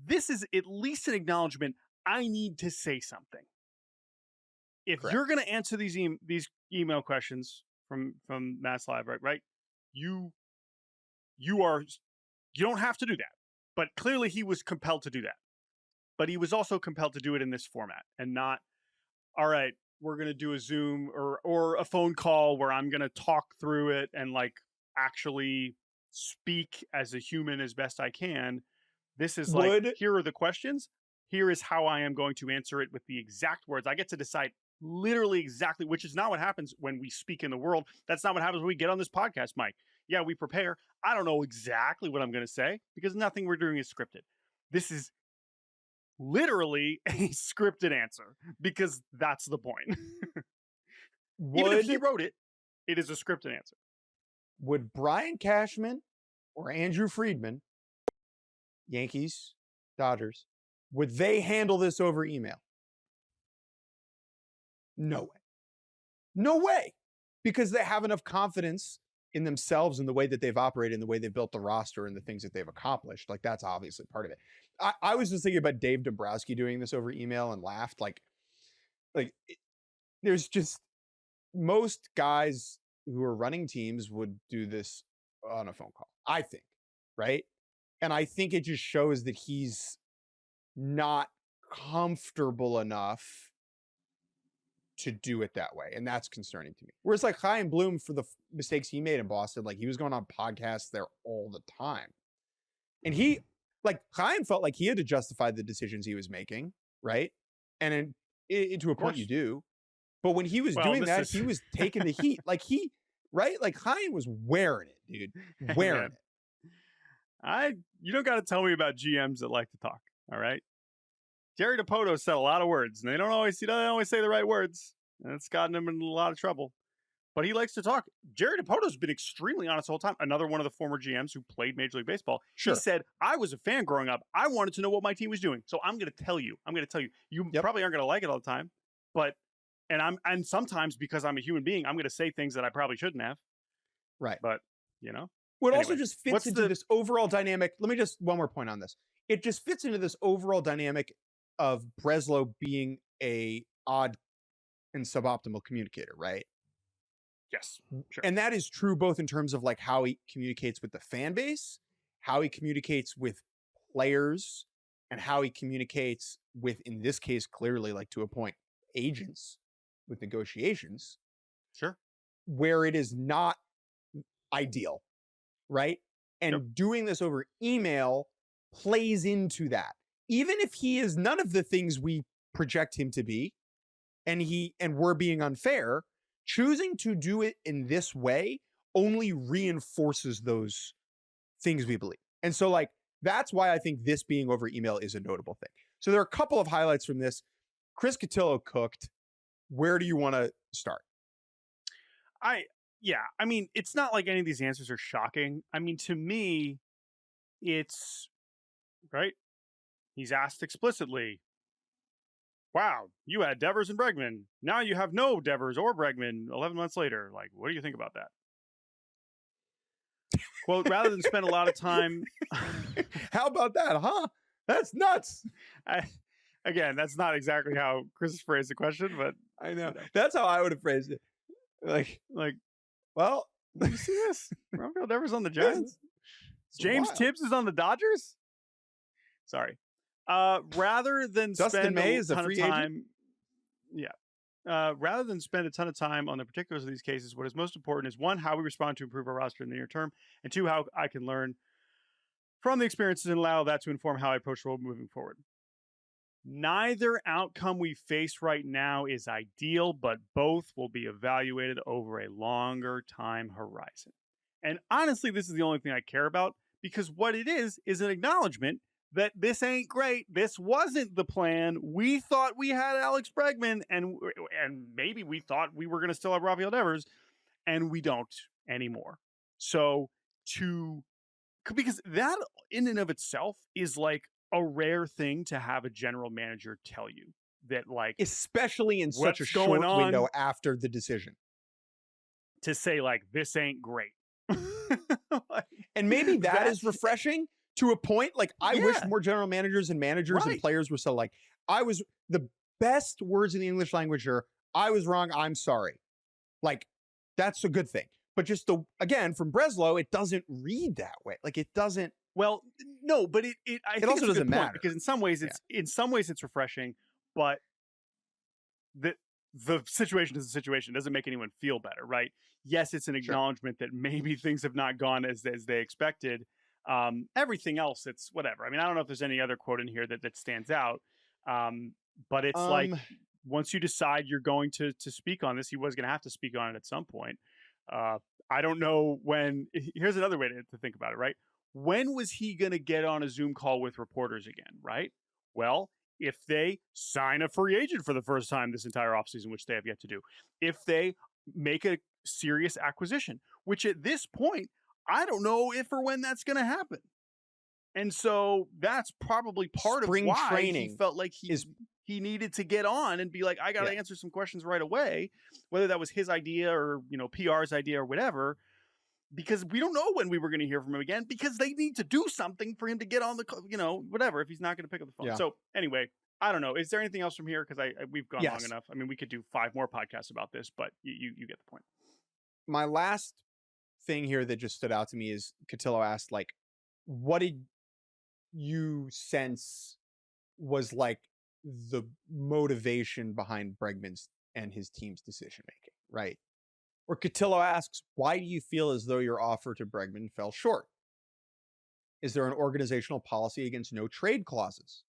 this is at least an acknowledgement. I need to say something. If Correct. You're going to answer these email questions from Mass Live, right? You don't have to do that. But clearly he was compelled to do that. But he was also compelled to do it in this format and not, all right, we're going to do a Zoom or a phone call where I'm going to talk through it and like actually speak as a human as best I can. This is like, here are the questions. Here is how I am going to answer it with the exact words. I get to decide literally exactly, which is not what happens when we speak in the world. That's not what happens when we get on this podcast, Mike. Yeah, we prepare. I don't know exactly what I'm going to say because nothing we're doing is scripted. This is literally a scripted answer because that's the point. Even if he wrote it, it is a scripted answer. Would Brian Cashman or Andrew Friedman, Yankees, Dodgers, would they handle this over email? No way. No way. Because they have enough confidence in themselves and the way that they've operated and the way they've built the roster and the things that they've accomplished. Like, that's obviously part of it. I was just thinking about Dave Dombrowski doing this over email and laughed. There's just, most guys who are running teams would do this on a phone call, I think, right? And I think it just shows that he's not comfortable enough to do it that way. And that's concerning to me. Whereas like Chaim Bloom, for the mistakes he made in Boston, like he was going on podcasts there all the time. And he, like Chaim felt like he had to justify the decisions he was making, right? And to a point you do. But when he was doing that, he was taking the heat. Like right? Like Chaim was wearing it, dude. Wearing it. You don't got to tell me about GMs that like to talk, all right? Jerry DiPoto said a lot of words, and he doesn't always say the right words, and it's gotten him in a lot of trouble. But he likes to talk. Jerry DiPoto's been extremely honest the whole time. Another one of the former GMs who played Major League Baseball. Sure. He said, I was a fan growing up. I wanted to know what my team was doing. So I'm going to tell you. You probably aren't going to like it all the time, but and sometimes because I'm a human being, I'm going to say things that I probably shouldn't have. Right. But, you know. Well, it also just fits into this overall dynamic. Let me just, one more point on this. It just fits into this overall dynamic of Breslow being a odd and suboptimal communicator, right? Yes, sure. And that is true both in terms of like how he communicates with the fan base, how he communicates with players, and how he communicates with, in this case, clearly, like to a point, agents with negotiations. Sure. Where it is not ideal, right? And doing this over email plays into that. Even if he is none of the things we project him to be, and we're being unfair, choosing to do it in this way only reinforces those things we believe. And so like, that's why I think this being over email is a notable thing. So there are a couple of highlights from this. Chris Cotillo cooked. Where do you want to start? I mean, it's not like any of these answers are shocking. I mean, to me, it's right. He's asked explicitly, wow, you had Devers and Bregman. Now you have no Devers or Bregman 11 months later. Like, what do you think about that? Quote, rather than spend a lot of time. How about that, huh? That's nuts. Again, that's not exactly how Chris phrased the question, but I know. That's how I would have phrased it. Like, well, did you see this? Rafael Devers on the Giants. James Tibbs is on the Dodgers. Sorry. Rather than Dustin May is a free agent. Rather than spend a ton of time on the particulars of these cases, what is most important is one, how we respond to improve our roster in the near term, and two, how I can learn from the experiences and allow that to inform how I approach the role moving forward. Neither outcome we face right now is ideal, but both will be evaluated over a longer time horizon. And honestly, this is the only thing I care about, because what it is an acknowledgement that this ain't great. This wasn't the plan. We thought we had Alex Bregman, and maybe we thought we were going to still have Rafael Devers, and we don't anymore. So because that in and of itself is like a rare thing to have a general manager tell you, that like, especially in such a short window after the decision, to say like, this ain't great. And maybe that is refreshing to a point. Like, I wish more general managers and and players were so like, the best words in the English language are, I was wrong, I'm sorry. Like, that's a good thing. But just again, from Breslow, it doesn't read that way. Like, it doesn't. Well, no, but I think also doesn't matter, because in some ways it's refreshing, but the situation is the situation. It doesn't make anyone feel better, right? Yes, it's an acknowledgement that maybe things have not gone as they expected. Everything else, it's whatever. I mean, I don't know if there's any other quote in here that stands out. But it's like, once you decide you're going to speak on this, he was going to have to speak on it at some point. I don't know when. Here's another way to think about it, right? When was he going to get on a Zoom call with reporters again, right? Well, if they sign a free agent for the first time this entire offseason, which they have yet to do, if they make a serious acquisition, which at this point, I don't know if or when that's going to happen. And so that's probably part of why training he felt like he needed to get on and be like, I got to answer some questions right away, whether that was his idea or, PR's idea or whatever, because we don't know when we were going to hear from him again, because they need to do something for him to get on the, whatever, if he's not going to pick up the phone. Yeah. So anyway, I don't know. Is there anything else from here? Because we've gone long enough. I mean, we could do 5 more podcasts about this, but you get the point. My last thing here that just stood out to me is Cotillo asked, like, what did you sense was like the motivation behind Bregman's and his team's decision making, right? Or Cotillo asks, why do you feel as though your offer to Bregman fell short? Is there an organizational policy against no trade clauses?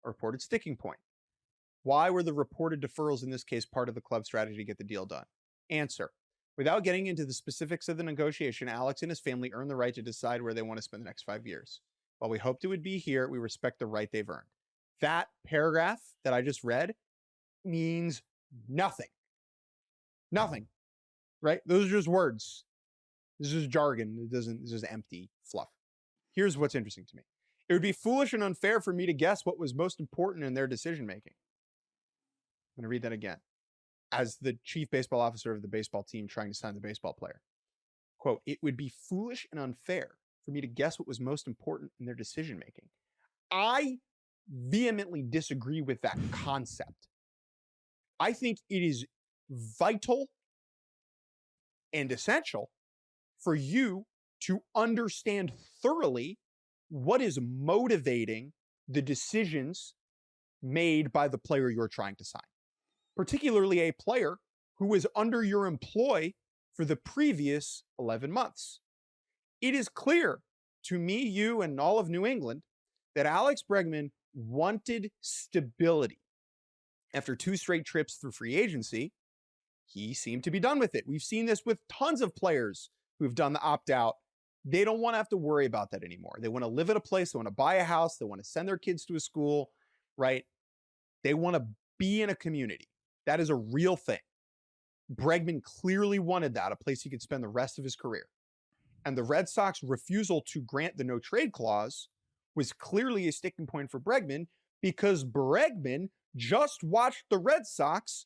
A reported sticking point? Why were the reported deferrals in this case part of the club's strategy to get the deal done? Answer. Without getting into the specifics of the negotiation, Alex and his family earned the right to decide where they want to spend the next 5 years. While we hoped it would be here, we respect the right they've earned. That paragraph that I just read means nothing. Nothing. Right? Those are just words. This is jargon. This is empty fluff. Here's what's interesting to me. It would be foolish and unfair for me to guess what was most important in their decision making. I'm going to read that again. As the chief baseball officer of the baseball team trying to sign the baseball player. Quote, it would be foolish and unfair for me to guess what was most important in their decision making. I vehemently disagree with that concept. I think it is vital and essential for you to understand thoroughly what is motivating the decisions made by the player you're trying to sign, particularly a player who was under your employ for the previous 11 months. It is clear to me, you, and all of New England that Alex Bregman wanted stability. After 2 straight trips through free agency, he seemed to be done with it. We've seen this with tons of players who've done the opt-out. They don't want to have to worry about that anymore. They want to live at a place. They want to buy a house. They want to send their kids to a school, right? They want to be in a community. That is a real thing. Bregman clearly wanted that, a place he could spend the rest of his career. And the Red Sox refusal to grant the no trade clause was clearly a sticking point for Bregman, because Bregman just watched the Red Sox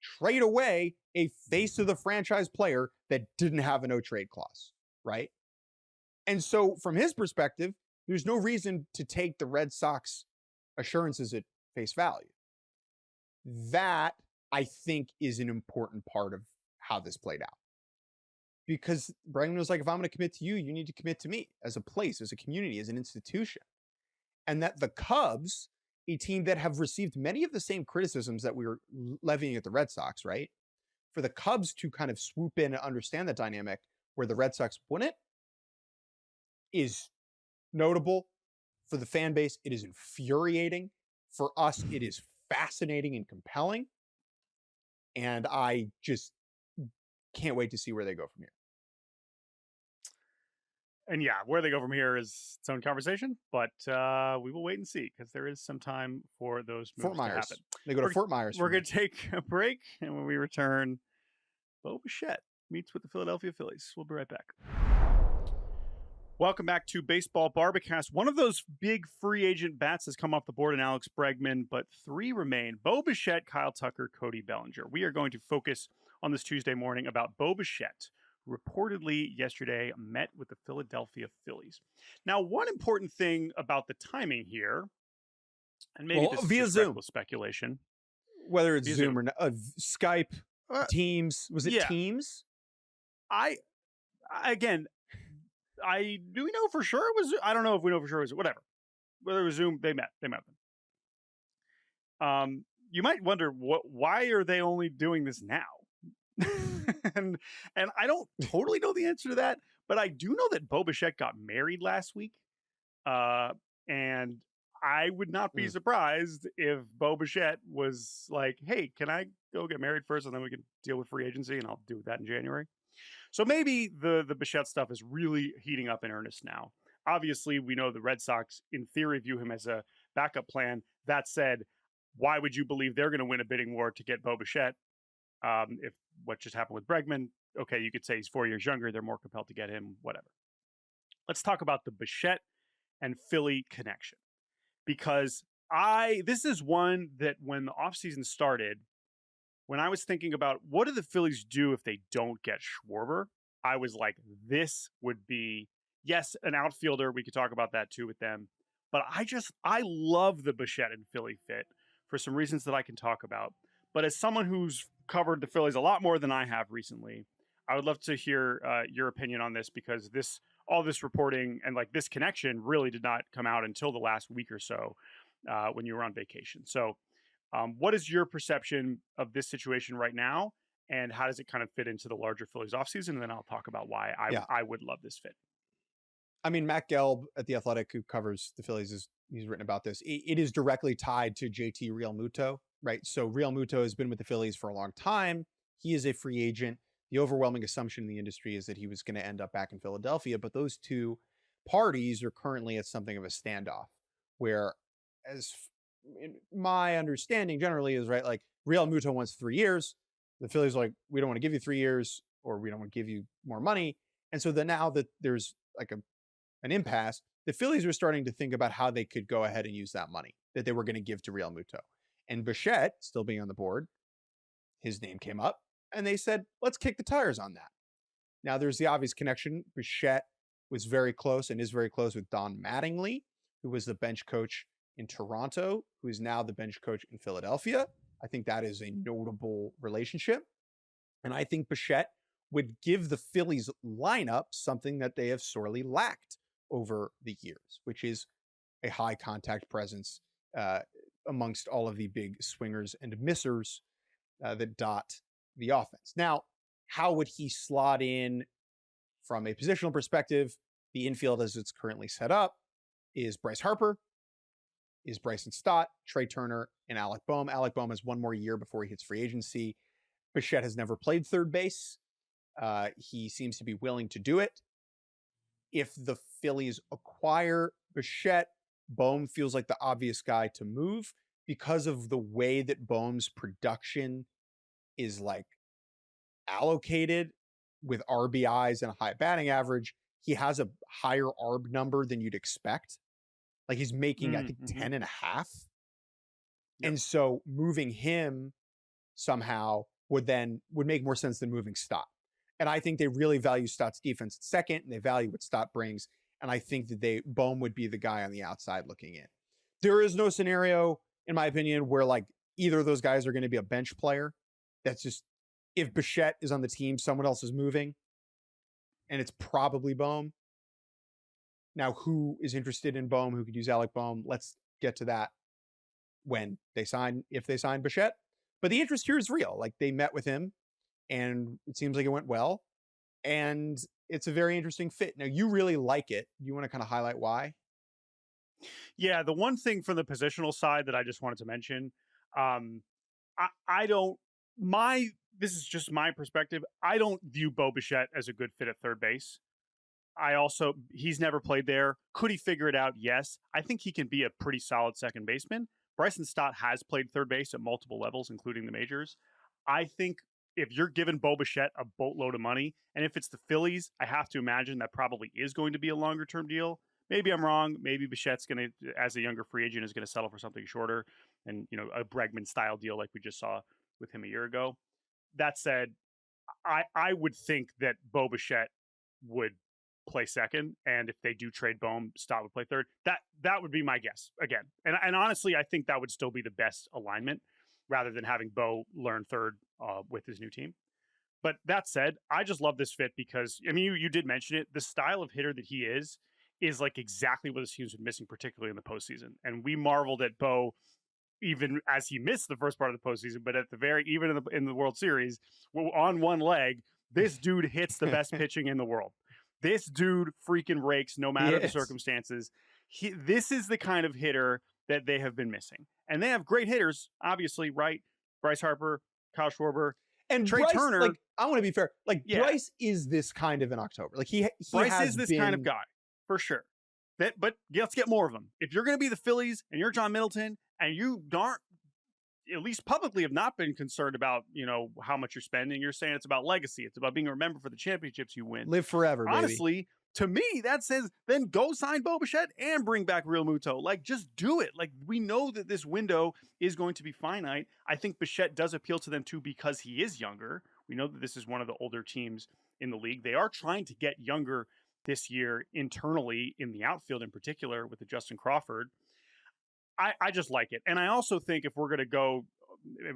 trade away a face of the franchise player that didn't have a no trade clause, right? And so from his perspective, there's no reason to take the Red Sox assurances at face value. That, I think, is an important part of how this played out. Because Bregman was like, if I'm going to commit to you, you need to commit to me as a place, as a community, as an institution. And that the Cubs, a team that have received many of the same criticisms that we were levying at the Red Sox, right? For the Cubs to kind of swoop in and understand the dynamic where the Red Sox wouldn't is notable. For the fan base, it is infuriating. For us, it is fascinating and compelling. And I just can't wait to see where they go from here. And yeah, where they go from here is its own conversation, but we will wait and see, because there is some time for those moves to happen. They go to Fort Myers. We're going to take a break, and when we return, Bo Bichette meets with the Philadelphia Phillies. We'll be right back. Welcome back to Baseball Barbacast. One of those big free agent bats has come off the board in Alex Bregman, but 3 remain. Bo Bichette, Kyle Tucker, Cody Bellinger. We are going to focus on this Tuesday morning about Bo Bichette, who reportedly yesterday met with the Philadelphia Phillies. Now, one important thing about the timing here, and maybe this is via Zoom speculation, whether it's Zoom or not, Skype, Teams, was it Teams? Do we know for sure it was? I don't know if we know for sure it was whatever. Whether it was Zoom, they met them. you might wonder why are they only doing this now? and I don't totally know the answer to that, but I do know that Bo Bichette got married last week. And I would not be surprised if Bo Bichette was like, hey, can I go get married first and then we can deal with free agency, and I'll do that in January. So maybe the Bichette stuff is really heating up in earnest now. Obviously, we know the Red Sox, in theory, view him as a backup plan. That said, why would you believe they're going to win a bidding war to get Bo Bichette? If what just happened with Bregman, okay, you could say he's 4 years younger. They're more compelled to get him, whatever. Let's talk about the Bichette and Philly connection, because this is one that when the offseason started, when I was thinking about what do the Phillies do if they don't get Schwarber, I was like, this would be, yes, an outfielder. We could talk about that too with them. But I love the Bichette and Philly fit for some reasons that I can talk about. But as someone who's covered the Phillies a lot more than I have recently, I would love to hear your opinion on this, because all this reporting and like this connection really did not come out until the last week or so when you were on vacation. So what is your perception of this situation right now, and how does it kind of fit into the larger Phillies offseason? And then I'll talk about why I would love this fit. I mean, Matt Gelb at The Athletic, who covers the Phillies, he's written about this. It is directly tied to JT Realmuto, right? So Realmuto has been with the Phillies for a long time. He is a free agent. The overwhelming assumption in the industry is that he was going to end up back in Philadelphia, but those two parties are currently at something of a standoff, where, as my understanding generally is, right, like Realmuto wants 3 years. The Phillies are like, we don't want to give you 3 years, or we don't want to give you more money. And so then now that there's like an impasse, the Phillies are starting to think about how they could go ahead and use that money that they were going to give to Realmuto. And Bichette, still being on the board, his name came up, and they said, let's kick the tires on that. Now, there's the obvious connection. Bichette was very close and is very close with Don Mattingly, who was the bench coach in Toronto, who is now the bench coach in Philadelphia. I think that is a notable relationship. And I think Bichette would give the Phillies lineup something that they have sorely lacked over the years, which is a high contact presence amongst all of the big swingers and missers that dot the offense. Now, how would he slot in from a positional perspective? The infield as it's currently set up is Bryce Harper, is Bryson Stott, Trey Turner, and Alec Bohm. Alec Bohm has 1 more year before he hits free agency. Bichette has never played third base. He seems to be willing to do it. If the Phillies acquire Bichette, Bohm feels like the obvious guy to move because of the way that Bohm's production is like allocated with RBIs and a high batting average. He has a higher ARB number than you'd expect. Like he's making, I think, 10 and a half. Yep. And so moving him somehow would make more sense than moving Stott. And I think they really value Stott's defense at second, and they value what Stott brings. And I think that Bohm would be the guy on the outside looking in. There is no scenario, in my opinion, where like either of those guys are going to be a bench player. That's just, if Bichette is on the team, someone else is moving, and it's probably Bohm. Now, who is interested in Bohm? Who could use Alec Bohm? Let's get to that if they sign Bichette. But the interest here is real. Like they met with him, and it seems like it went well, and it's a very interesting fit. Now, you really like it. You want to kind of highlight why? Yeah, the one thing from the positional side that I just wanted to mention, this is just my perspective. I don't view Bo Bichette as a good fit at third base. He's never played there. Could he figure it out? Yes. I think he can be a pretty solid second baseman. Bryson Stott has played third base at multiple levels, including the majors. I think if you're giving Bo Bichette a boatload of money, and if it's the Phillies, I have to imagine that probably is going to be a longer term deal. Maybe I'm wrong. Maybe Bichette's going to, as a younger free agent, is going to settle for something shorter and, a Bregman style deal like we just saw with him a year ago. That said, I would think that Bo Bichette would play second, and if they do trade Bohm, Stott would play third. That would be my guess again. And honestly, I think that would still be the best alignment rather than having Bo learn third with his new team. But that said, I just love this fit because, I mean, you did mention it. The style of hitter that he is like exactly what his team's been missing, particularly in the postseason. And we marveled at Bo even as he missed the first part of the postseason, but at the even in the World Series, on one leg, this dude hits the best pitching in the world. This dude freaking rakes no matter the circumstances. This is the kind of hitter that they have been missing. And they have great hitters, obviously, right? Bryce Harper, Kyle Schwarber, and Trey Bryce, Turner. Like, I want to be fair. Like, Bryce is this kind of in October. Like, Bryce is this kind of guy, for sure. But let's get more of them. If you're going to be the Phillies and you're John Middleton and you aren't, at least publicly, have not been concerned about, how much you're spending, you're saying it's about legacy. It's about being remembered for the championships you win. Live forever, honestly, baby. To me, that says then go sign Bo Bichette and bring back Real Muto. Like, just do it. Like, we know that this window is going to be finite. I think Bichette does appeal to them too because he is younger. We know that this is one of the older teams in the league. They are trying to get younger this year internally in the outfield in particular with the Justin Crawford. I just like it. And I also think if we're going to go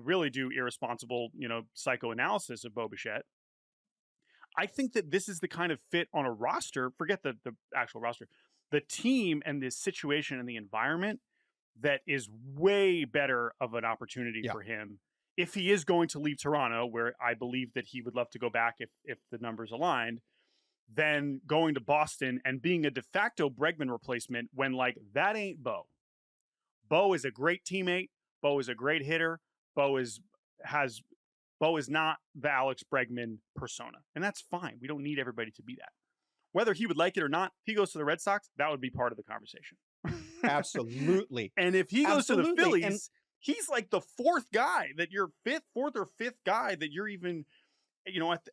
really do irresponsible, psychoanalysis of Bo Bichette, I think that this is the kind of fit on a roster, forget the actual roster, the team and this situation and the environment that is way better of an opportunity for him if he is going to leave Toronto, where I believe that he would love to go back if the numbers aligned, than going to Boston and being a de facto Bregman replacement when, like, that ain't Bo. Bo is a great teammate. Bo is a great hitter. Bo is not the Alex Bregman persona. And that's fine. We don't need everybody to be that. Whether he would like it or not, if he goes to the Red Sox, that would be part of the conversation. Absolutely. And if he goes to the Phillies, he's like the fourth or fifth guy that you're even,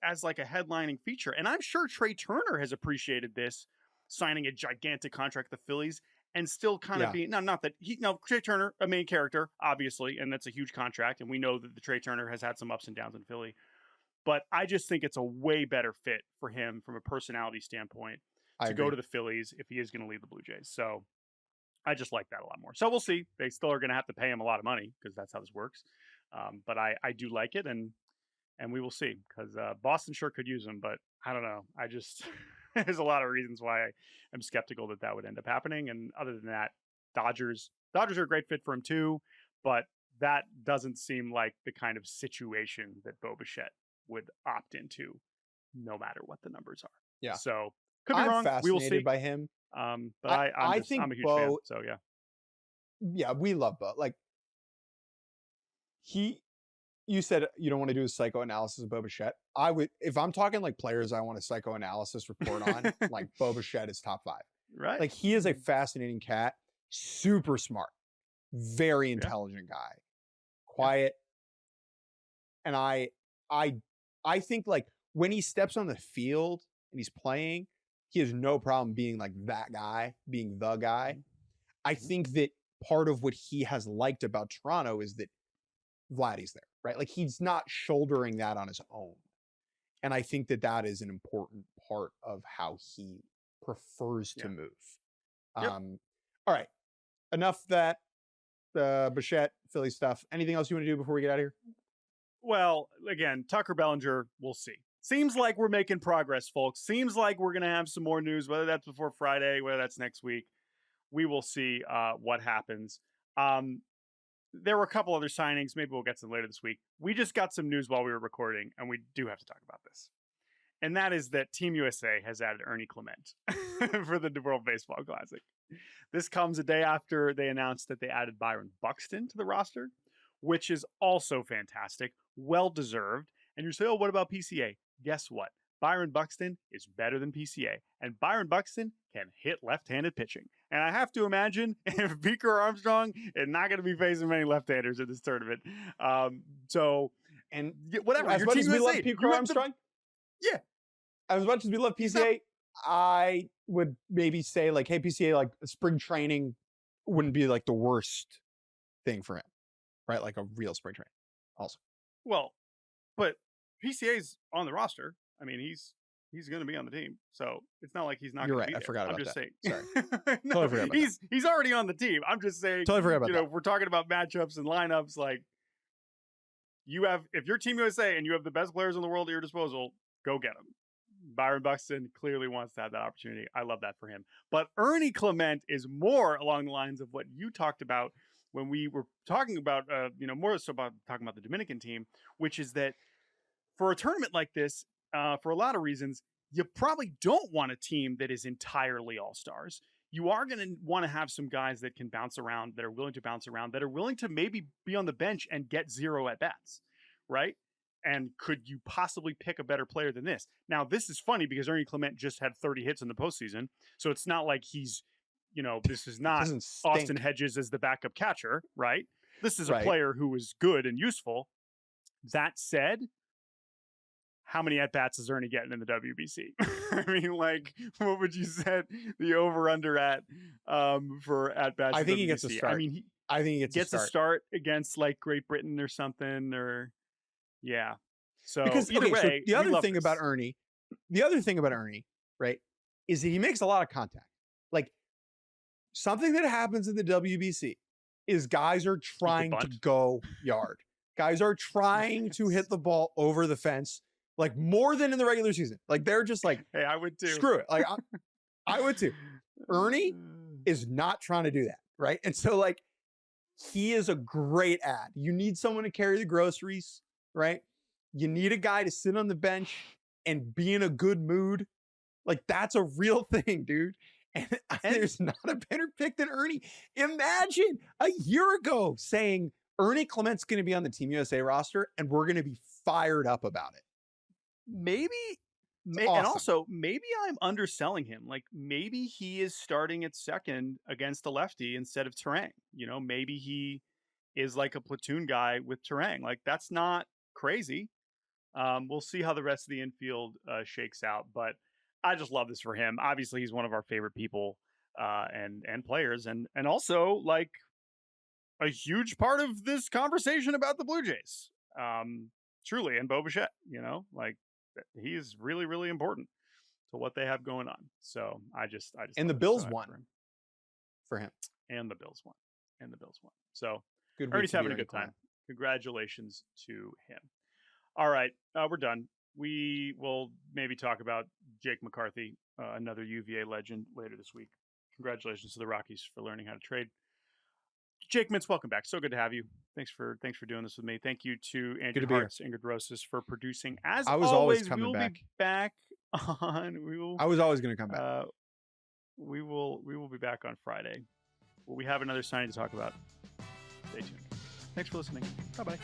as like a headlining feature. And I'm sure Trey Turner has appreciated this, signing a gigantic contract with the Phillies and still kind of being, Trey Turner, a main character, obviously, and that's a huge contract. And we know that the Trey Turner has had some ups and downs in Philly. But I just think it's a way better fit for him from a personality standpoint to go to the Phillies if he is going to leave the Blue Jays. So I just like that a lot more. So we'll see. They still are going to have to pay him a lot of money because that's how this works. But I do like it, and we will see, because Boston sure could use him. But I don't know. I just there's a lot of reasons why I'm skeptical that would end up happening. And other than that, Dodgers are a great fit for him too. But that doesn't seem like the kind of situation that Bo Bichette would opt into, no matter what the numbers are. Yeah. So could be wrong. We will see. By him. But I think I'm a huge fan. So yeah. Yeah, we love Bo. Like, you said you don't want to do a psychoanalysis of Bo Bichette. I would, if I'm talking like players I want a psychoanalysis report on, like, Bo Bichette is top 5. Right. Like, he is a fascinating cat, super smart, very intelligent guy, quiet. And I think, like, when he steps on the field and he's playing, he has no problem being like that guy, being the guy. I think that part of what he has liked about Toronto is that Vladdy's there, right? Like, he's not shouldering that on his own. And I think that is an important part of how he prefers to move. All right. Enough that Bichette, Philly stuff. Anything else you want to do before we get out of here? Well, again, Tucker Bellinger, we'll see. Seems like we're making progress, folks. Seems like we're going to have some more news, whether that's before Friday, whether that's next week. We will see what happens. There were a couple other signings. Maybe we'll get to them later this week. We just got some news while we were recording, and we do have to talk about this. And that is that Team USA has added Ernie Clement for the World Baseball Classic. This comes a day after they announced that they added Byron Buxton to the roster, which is also fantastic, well-deserved. And you say, oh, what about PCA? Guess what? Byron Buxton is better than PCA. And Byron Buxton can hit left-handed pitching. And I have to imagine if Beaker Armstrong is not going to be facing many left-handers in this tournament. And whatever. As much as we love Beaker Armstrong? Yeah. As much as we love PCA, I would maybe say, like, hey, PCA, like, spring training wouldn't be, like, the worst thing for him. Right? Like a real spring training also. Well, but PCA's on the roster. I mean, he's going to be on the team, so it's not like he's not. You're right. I forgot about I'm just that. saying. Sorry, no, totally forgot about he's already on the team. I'm just saying. Totally forgot about that. If we're talking about matchups and lineups, like, if you're Team USA and you have the best players in the world at your disposal, go get them. Byron Buxton clearly wants to have that opportunity. I love that for him. But Ernie Clement is more along the lines of what you talked about when we were talking about, more so about talking about the Dominican team, which is that for a tournament like this, for a lot of reasons, you probably don't want a team that is entirely all-stars. You are going to want to have some guys that can bounce around, that are willing to bounce around, that are willing to maybe be on the bench and get 0 at-bats, right? And could you possibly pick a better player than this? Now, this is funny because Ernie Clement just had 30 hits in the postseason, so it's not like he's, this is not Austin Hedges as the backup catcher, right? This is a player who is good and useful. That said, how many at-bats is Ernie getting in the WBC? I mean, what would you set the over-under at for at-bats? I think he gets a start. I mean, I think he gets a start against Great Britain or something, or yeah. So because either way, so the other thing about Ernie, right, is that he makes a lot of contact. Something that happens in the WBC is guys are trying to go yard. Guys are trying to hit the ball over the fence. More than in the regular season. They're just hey, I would too. Screw it. I would too. Ernie is not trying to do that, right? And so he is a great ad. You need someone to carry the groceries, right? You need a guy to sit on the bench and be in a good mood. That's a real thing, dude. And there's not a better pick than Ernie. Imagine a year ago saying Ernie Clement's going to be on the Team USA roster and we're going to be fired up about it. Maybe, awesome. And also maybe I'm underselling him. Maybe he is starting at second against a lefty instead of Terang. Maybe he is a platoon guy with Terang. That's not crazy. We'll see how the rest of the infield shakes out, but I just love this for him. Obviously, he's one of our favorite people and players, and also a huge part of this conversation about the Blue Jays. Truly, and Bo Bichette, he is really, really important to what they have going on. So I just and the Bills won for him. And the Bills won. So good. Ernie's having a good time. Congratulations to him. All right, we're done. We will maybe talk about Jake McCarthy, another UVA legend, later this week. Congratulations to the Rockies for learning how to trade. Jake Mintz, welcome back. So good to have you. Thanks for doing this with me. Thank you to Andrew Hartz, Ingrid Rosas for producing. As I was always coming we will back. Be back on. I was always going to come back. We will be back on Friday. Will we have another signing to talk about? Stay tuned. Thanks for listening. Bye bye.